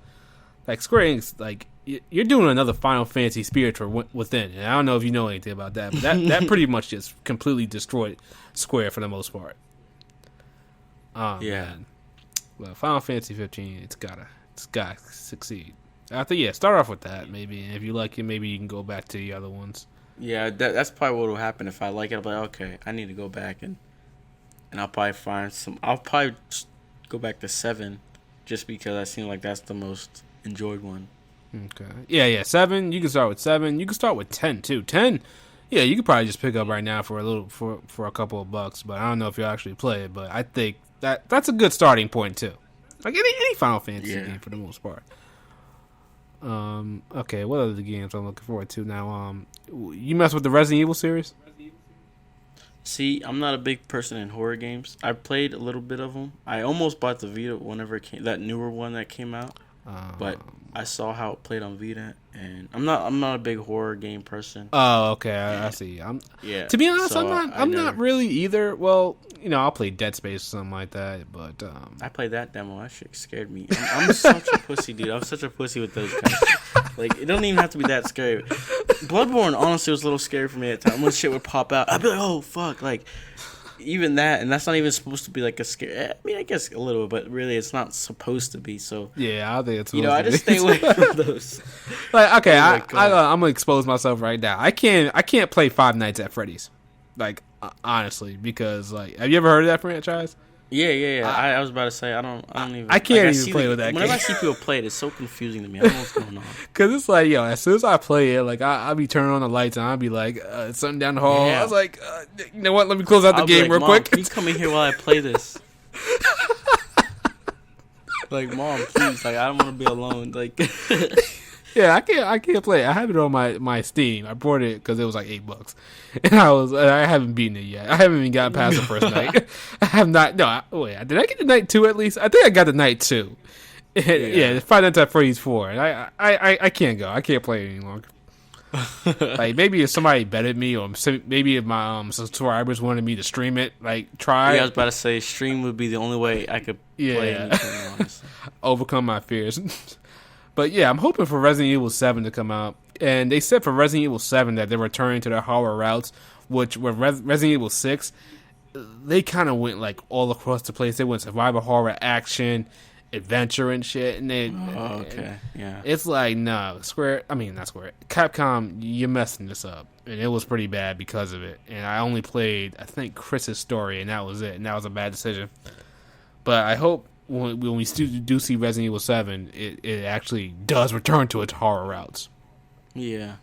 like Square Enix, like you're doing another Final Fantasy Spiritual Within. And I don't know if you know anything about that, but that pretty much just completely destroyed Square for the most part. Yeah. Man. Well, Final Fantasy 15, it's gotta succeed. I think start off with that maybe, and if you like it, maybe you can go back to the other ones. Yeah, that's probably what will happen if I like it. I'll be like, okay, I need to go back and I'll probably find some. I'll probably go back to 7, just because I seem like that's the most enjoyed one. Okay. Yeah. 7. You can start with 7. You can start with 10 too. 10. Yeah, you could probably just pick up right now for a couple of bucks, but I don't know if you'll actually play it. But I think that's a good starting point too. Like any Final Fantasy game for the most part. Okay, what other games I'm looking forward to now? You mess with the Resident Evil series? See, I'm not a big person in horror games. I played a little bit of them. I almost bought the Vita whenever it came, that newer one that came out. But I saw how it played on Vita, and I'm not a big horror game person. Oh, okay, I see. To be honest, so I'm not really either. Well, I'll play Dead Space or something like that, but I played that demo. That shit scared me. I'm such a pussy, dude. I'm such a pussy with those guys. Like, it doesn't even have to be that scary. Bloodborne honestly was a little scary for me at times. When shit would pop out, I'd be like, oh fuck, like. even that, and that's not even supposed to be like a scare. I mean, I guess a little, but really, it's not supposed to be. So yeah, I don't think it's I just stay away from those. Like, okay, Oh I'm gonna expose myself right now. I can't play Five Nights at Freddy's, like honestly, because like, have you ever heard of that franchise? Yeah. I was about to say I don't even. I can't like, even play with that. Whenever game. I see people play it, it's so confusing to me. I don't know what's going on. Cause it's like, yo, as soon as I play it, like I'll be turning on the lights and I'll be like, something down the hall. Yeah. I was like, you know what? Let me close out the I'll be game like, real Mom, quick. Can you come in here while I play this? Like, Mom, please. Like, I don't want to be alone. Like, Yeah, I can't play it. I have it on my Steam. I bought it because it was like $8, and I haven't beaten it yet. I haven't even gotten past the first night. I have not. No, wait. Did I get the night 2 at least? I think I got the night 2. Yeah, Five Nights at Freddy's 4. And I can't go. I can't play it any longer. Like maybe if somebody betted me, or maybe if my subscribers wanted me to stream it, like try. Yeah, I was about to say stream would be the only way I could play anything. Honestly. Overcome my fears. But yeah, I'm hoping for Resident Evil 7 to come out. And they said for Resident Evil 7 that they're returning to their horror routes, which with Resident Evil 6, they kind of went like all across the place. They went survival horror, action, adventure, and shit. And yeah. It's like, no, Capcom, you're messing this up. And it was pretty bad because of it. And I only played, I think, Chris's story, and that was it. And that was a bad decision. But I hope when we do see Resident Evil 7, it actually does return to its horror routes. Yeah.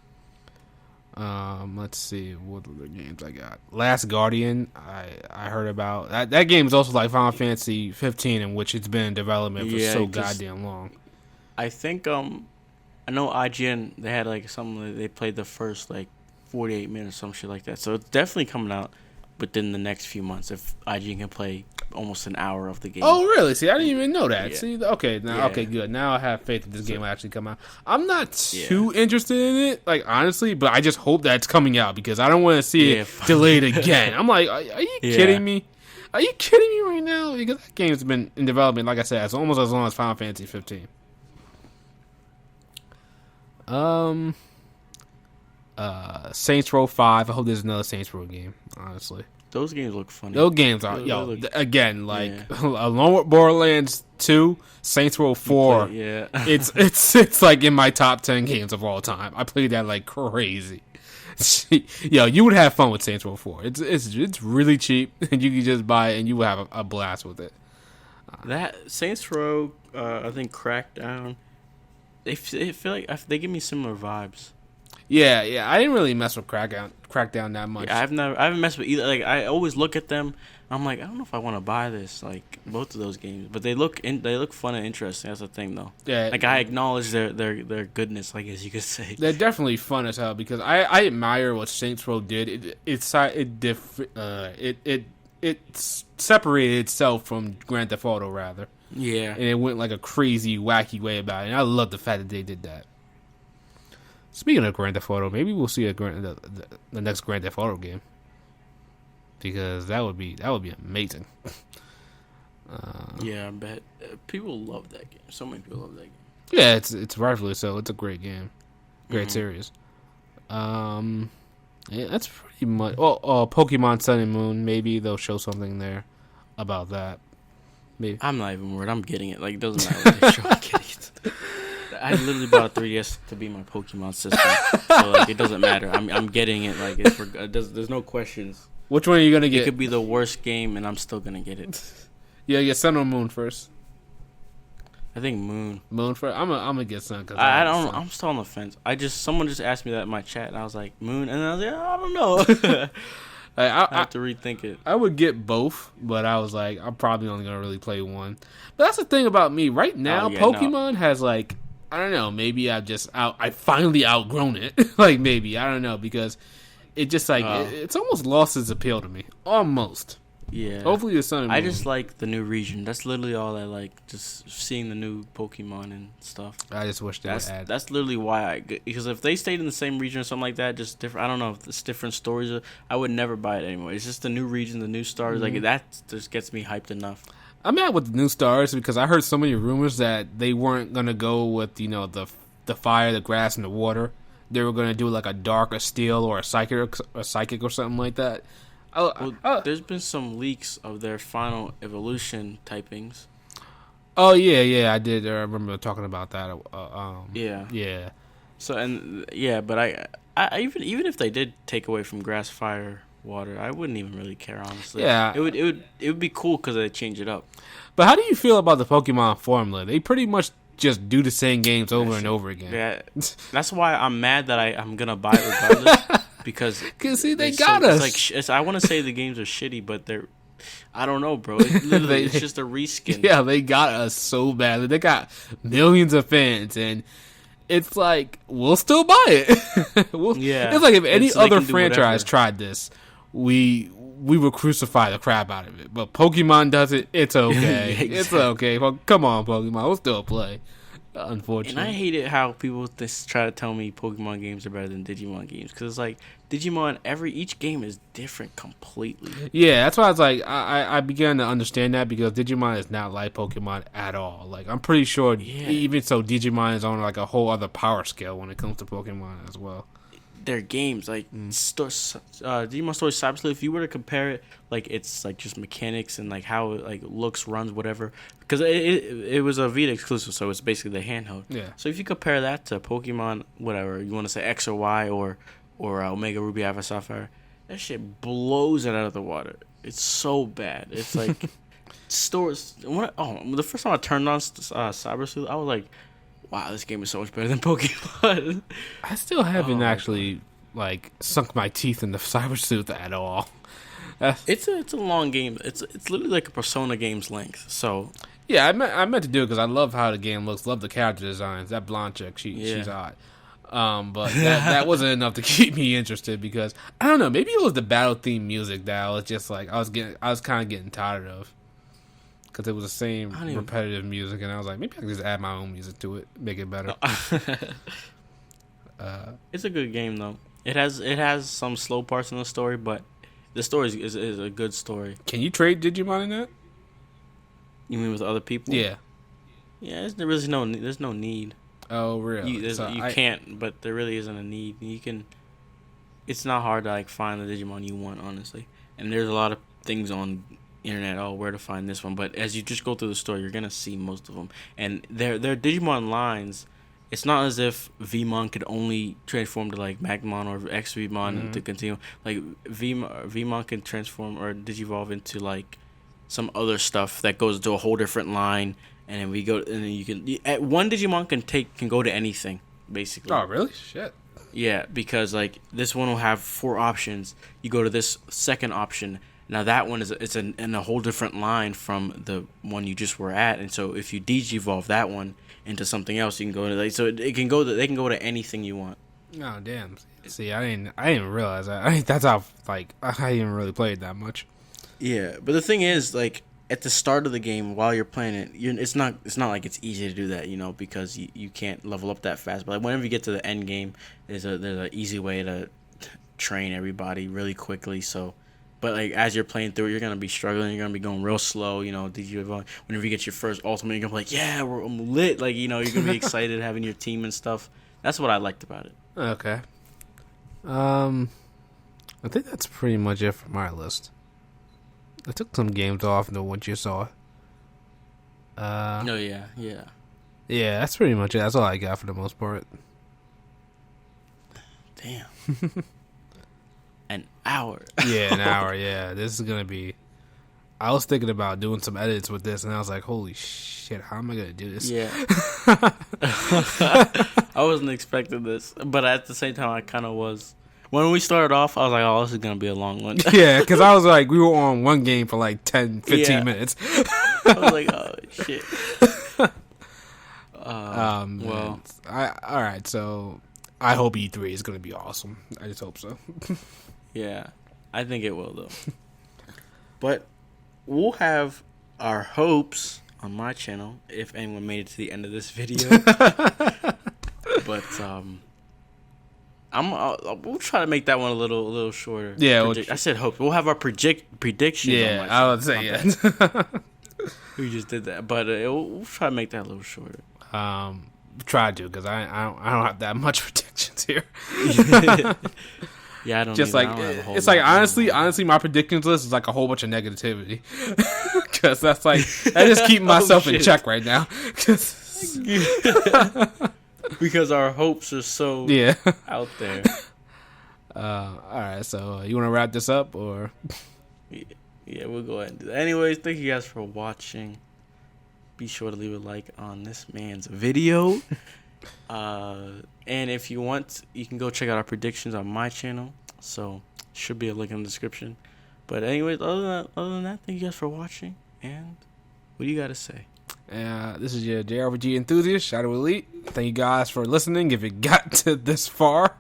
Let's see what other games I got. Last Guardian, I heard about that game is also like Final Fantasy 15, in which it's been in development for so goddamn long. I think I know IGN, they had like something, they played the first like 48 minutes or some shit like that. So it's definitely coming out within the next few months if IGN can play almost an hour of the game. Oh, really? See, I didn't even know that. Yeah. See, okay, good. Now I have faith that this game will actually come out. I'm not too interested in it, like, honestly, but I just hope that it's coming out because I don't want to see it delayed again. I'm like, are you kidding me? Are you kidding me right now? Because that game's been in development, like I said, it's almost as long as Final Fantasy 15. Saints Row 5. I hope there's another Saints Row game, honestly. Those games look funny. Those games are, along with Borderlands 2, Saints Row 4, it's like in my top 10 games of all time. I played that like crazy. You would have fun with Saints Row 4. It's really cheap, and you can just buy it, and you will have a blast with it. That Saints Row, I think Crackdown, they feel like they give me similar vibes. Yeah, I didn't really mess with Crackdown that much. Yeah, I haven't messed with either. Like, I always look at them, I'm like, I don't know if I want to buy this. Like, both of those games, but they look fun and interesting. That's the thing, though. Yeah, like I acknowledge their goodness, I guess you could say. They're definitely fun as hell because I admire what Saints Row did. It separated itself from Grand Theft Auto rather. Yeah, and it went like a crazy, wacky way about it. And I love the fact that they did that. Speaking of Grand Theft Auto, maybe we'll see the next Grand Theft Auto game because that would be amazing. Yeah, I bet people love that game. So many people love that game. Yeah, it's rightfully so. It's a great game, great series. Yeah, that's pretty much. Oh, Pokemon Sun and Moon. Maybe they'll show something there about that. Maybe I'm not even worried. I'm getting it. Like, it doesn't matter what they show. I'm getting it. I literally bought a 3DS to be my Pokemon system, so like it doesn't matter. I'm getting it. Like there's no questions. Which one are you gonna get? It could be the worst game, and I'm still gonna get it. Yeah, get Sun or Moon first. I think Moon. Moon first. I'm gonna get Sun because I don't. I'm still on the fence. Someone just asked me that in my chat, and I was like Moon, and I was like, I don't know. I have to rethink it. I would get both, but I was like, I'm probably only gonna really play one. But that's the thing about me right now. Pokemon has like. I don't know. Maybe I finally outgrown it. Like maybe I don't know because it just like it's almost lost its appeal to me. Almost. Yeah. Hopefully the Sun and Moon. I just like the new region. That's literally all I like. Just seeing the new Pokemon and stuff. I just wish that that's literally why because if they stayed in the same region or something like that, just different. I don't know if it's different stories. I would never buy it anymore. It's just the new region, the new stars. Like that just gets me hyped enough. I'm mad with the new stars because I heard so many rumors that they weren't gonna go with the fire, the grass, and the water. They were gonna do like a dark, a steel, or a psychic or something like that. Well, there's been some leaks of their final evolution typings. Oh yeah, I did. I remember talking about that. Yeah. Yeah. So but I even if they did take away from grass, fire, water, I wouldn't even really care, honestly. Yeah. It would be cool because they change it up. But how do you feel about the Pokemon formula? They pretty much just do the same games over and over again. Yeah, that's why I'm mad that I'm gonna buy it regardless. Because see, they got us. It's I want to say the games are shitty, but they're. I don't know, bro. It's just a reskin. Yeah, they got us so badly. They got millions of fans, and it's like we'll still buy it. It's like if any other franchise tried this, we would crucify the crap out of it. But Pokemon does it. It's okay. Exactly. It's okay. Well, come on, Pokemon. We'll still play. Unfortunately, and I hate it how people try to tell me Pokemon games are better than Digimon games, because it's like Digimon, each game is different completely. Yeah, that's why I was like, I began to understand that, because Digimon is not like Pokemon at all. Like, I'm pretty sure, even so, Digimon is on like a whole other power scale when it comes to Pokemon as well. Their games, like Digimon Story Cyber Sleuth, if you were to compare it, like it's like just mechanics and like how it like looks, runs, whatever, because it was a Vita exclusive, so it's basically the handheld. Yeah. So if you compare that to Pokemon, whatever you want to say, X or Y or Omega Ruby Alpha Sapphire, that shit blows it out of the water. It's so bad. It's like the first time I turned on Cyber Sleuth, I was like, wow, this game is so much better than Pokemon. I still haven't actually like sunk my teeth into Cyber Sleuth at all. It's a long game. It's literally like a Persona game's length. So yeah, I meant to do it because I love how the game looks. Love the character designs. That blonde chick, she's hot. But that wasn't enough to keep me interested, because I don't know. Maybe it was the battle theme music that I was just like I was kind of getting tired of. Because it was the same repetitive music, and I was like, maybe I can just add my own music to it, make it better. It's a good game though. It has some slow parts in the story, but the story is a good story. Can you trade Digimon in that? You mean with other people? Yeah. Yeah, there's no need. Oh, really? You can't, but there really isn't a need. You can. It's not hard to like find the Digimon you want, honestly. And there's a lot of things on internet, where to find this one, but as you just go through the story, you're gonna see most of them, and their Digimon lines. It's not as if Vmon could only transform to like Magmon or X Vmon to continue. Like Vmon can transform or digivolve into like some other stuff that goes to a whole different line, and then you can one Digimon can go to anything basically. Oh really? Shit. Yeah, because like this one will have 4 options. You go to this second option. Now that one it's in a whole different line from the one you just were at, and so if you digivolve that one into something else, you can go to they can go to anything you want. Oh damn! See, I didn't realize that. That's how like I didn't really play it that much. Yeah, but the thing is, like at the start of the game while you're playing it, it's not like it's easy to do that, because you can't level up that fast. But like whenever you get to the end game, there's an easy way to train everybody really quickly. So. But like as you're playing through it, you're gonna be struggling. You're gonna be going real slow. Whenever you get your first ultimate, you're gonna be like, "Yeah, I'm lit!" Like you're gonna be excited having your team and stuff. That's what I liked about it. Okay. I think that's pretty much it for my list. I took some games off the ones you saw. No, yeah. Yeah, that's pretty much it. That's all I got for the most part. Damn. An hour. Yeah, an hour. Yeah, this is gonna be. I was thinking about doing some edits with this, and I was like, "Holy shit, how am I gonna do this?" Yeah. I wasn't expecting this, but at the same time, I kind of was. When we started off, I was like, "Oh, this is gonna be a long one." Yeah, because I was like, we were on one game for like 10, 15 minutes. I was like, "Oh shit." Well, all right. So, I hope E3 is gonna be awesome. I just hope so. Yeah, I think it will though. But we'll have our hopes on my channel if anyone made it to the end of this video. But we'll try to make that one a little shorter. Yeah, I said hope. We'll have our predictions. Yeah, on my I would say yeah. We just did that, but we'll try to make that a little shorter. Try to, because I don't have that much predictions here. Yeah, I don't. Just either. like I don't have a whole it's like lot. honestly, my predictions list is like a whole bunch of negativity. Because that's like I just keep myself in check right now. Because our hopes are so out there. All right, so you want to wrap this up or? Yeah, we'll go ahead and do that. Anyways, thank you guys for watching. Be sure to leave a like on this man's video. And if you want, you can go check out our predictions on my channel. So, should be a link in the description. But anyways, other than that, thank you guys for watching. And what do you got to say? This is your JRPG enthusiast, Shadow Elite. Thank you guys for listening. If it got to this far,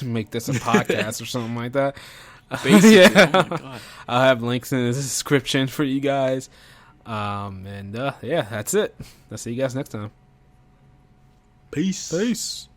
make this a podcast or something like that. Basically, yeah. Oh my god. I'll have links in the description for you guys. Yeah, that's it. I'll see you guys next time. Peace. Peace.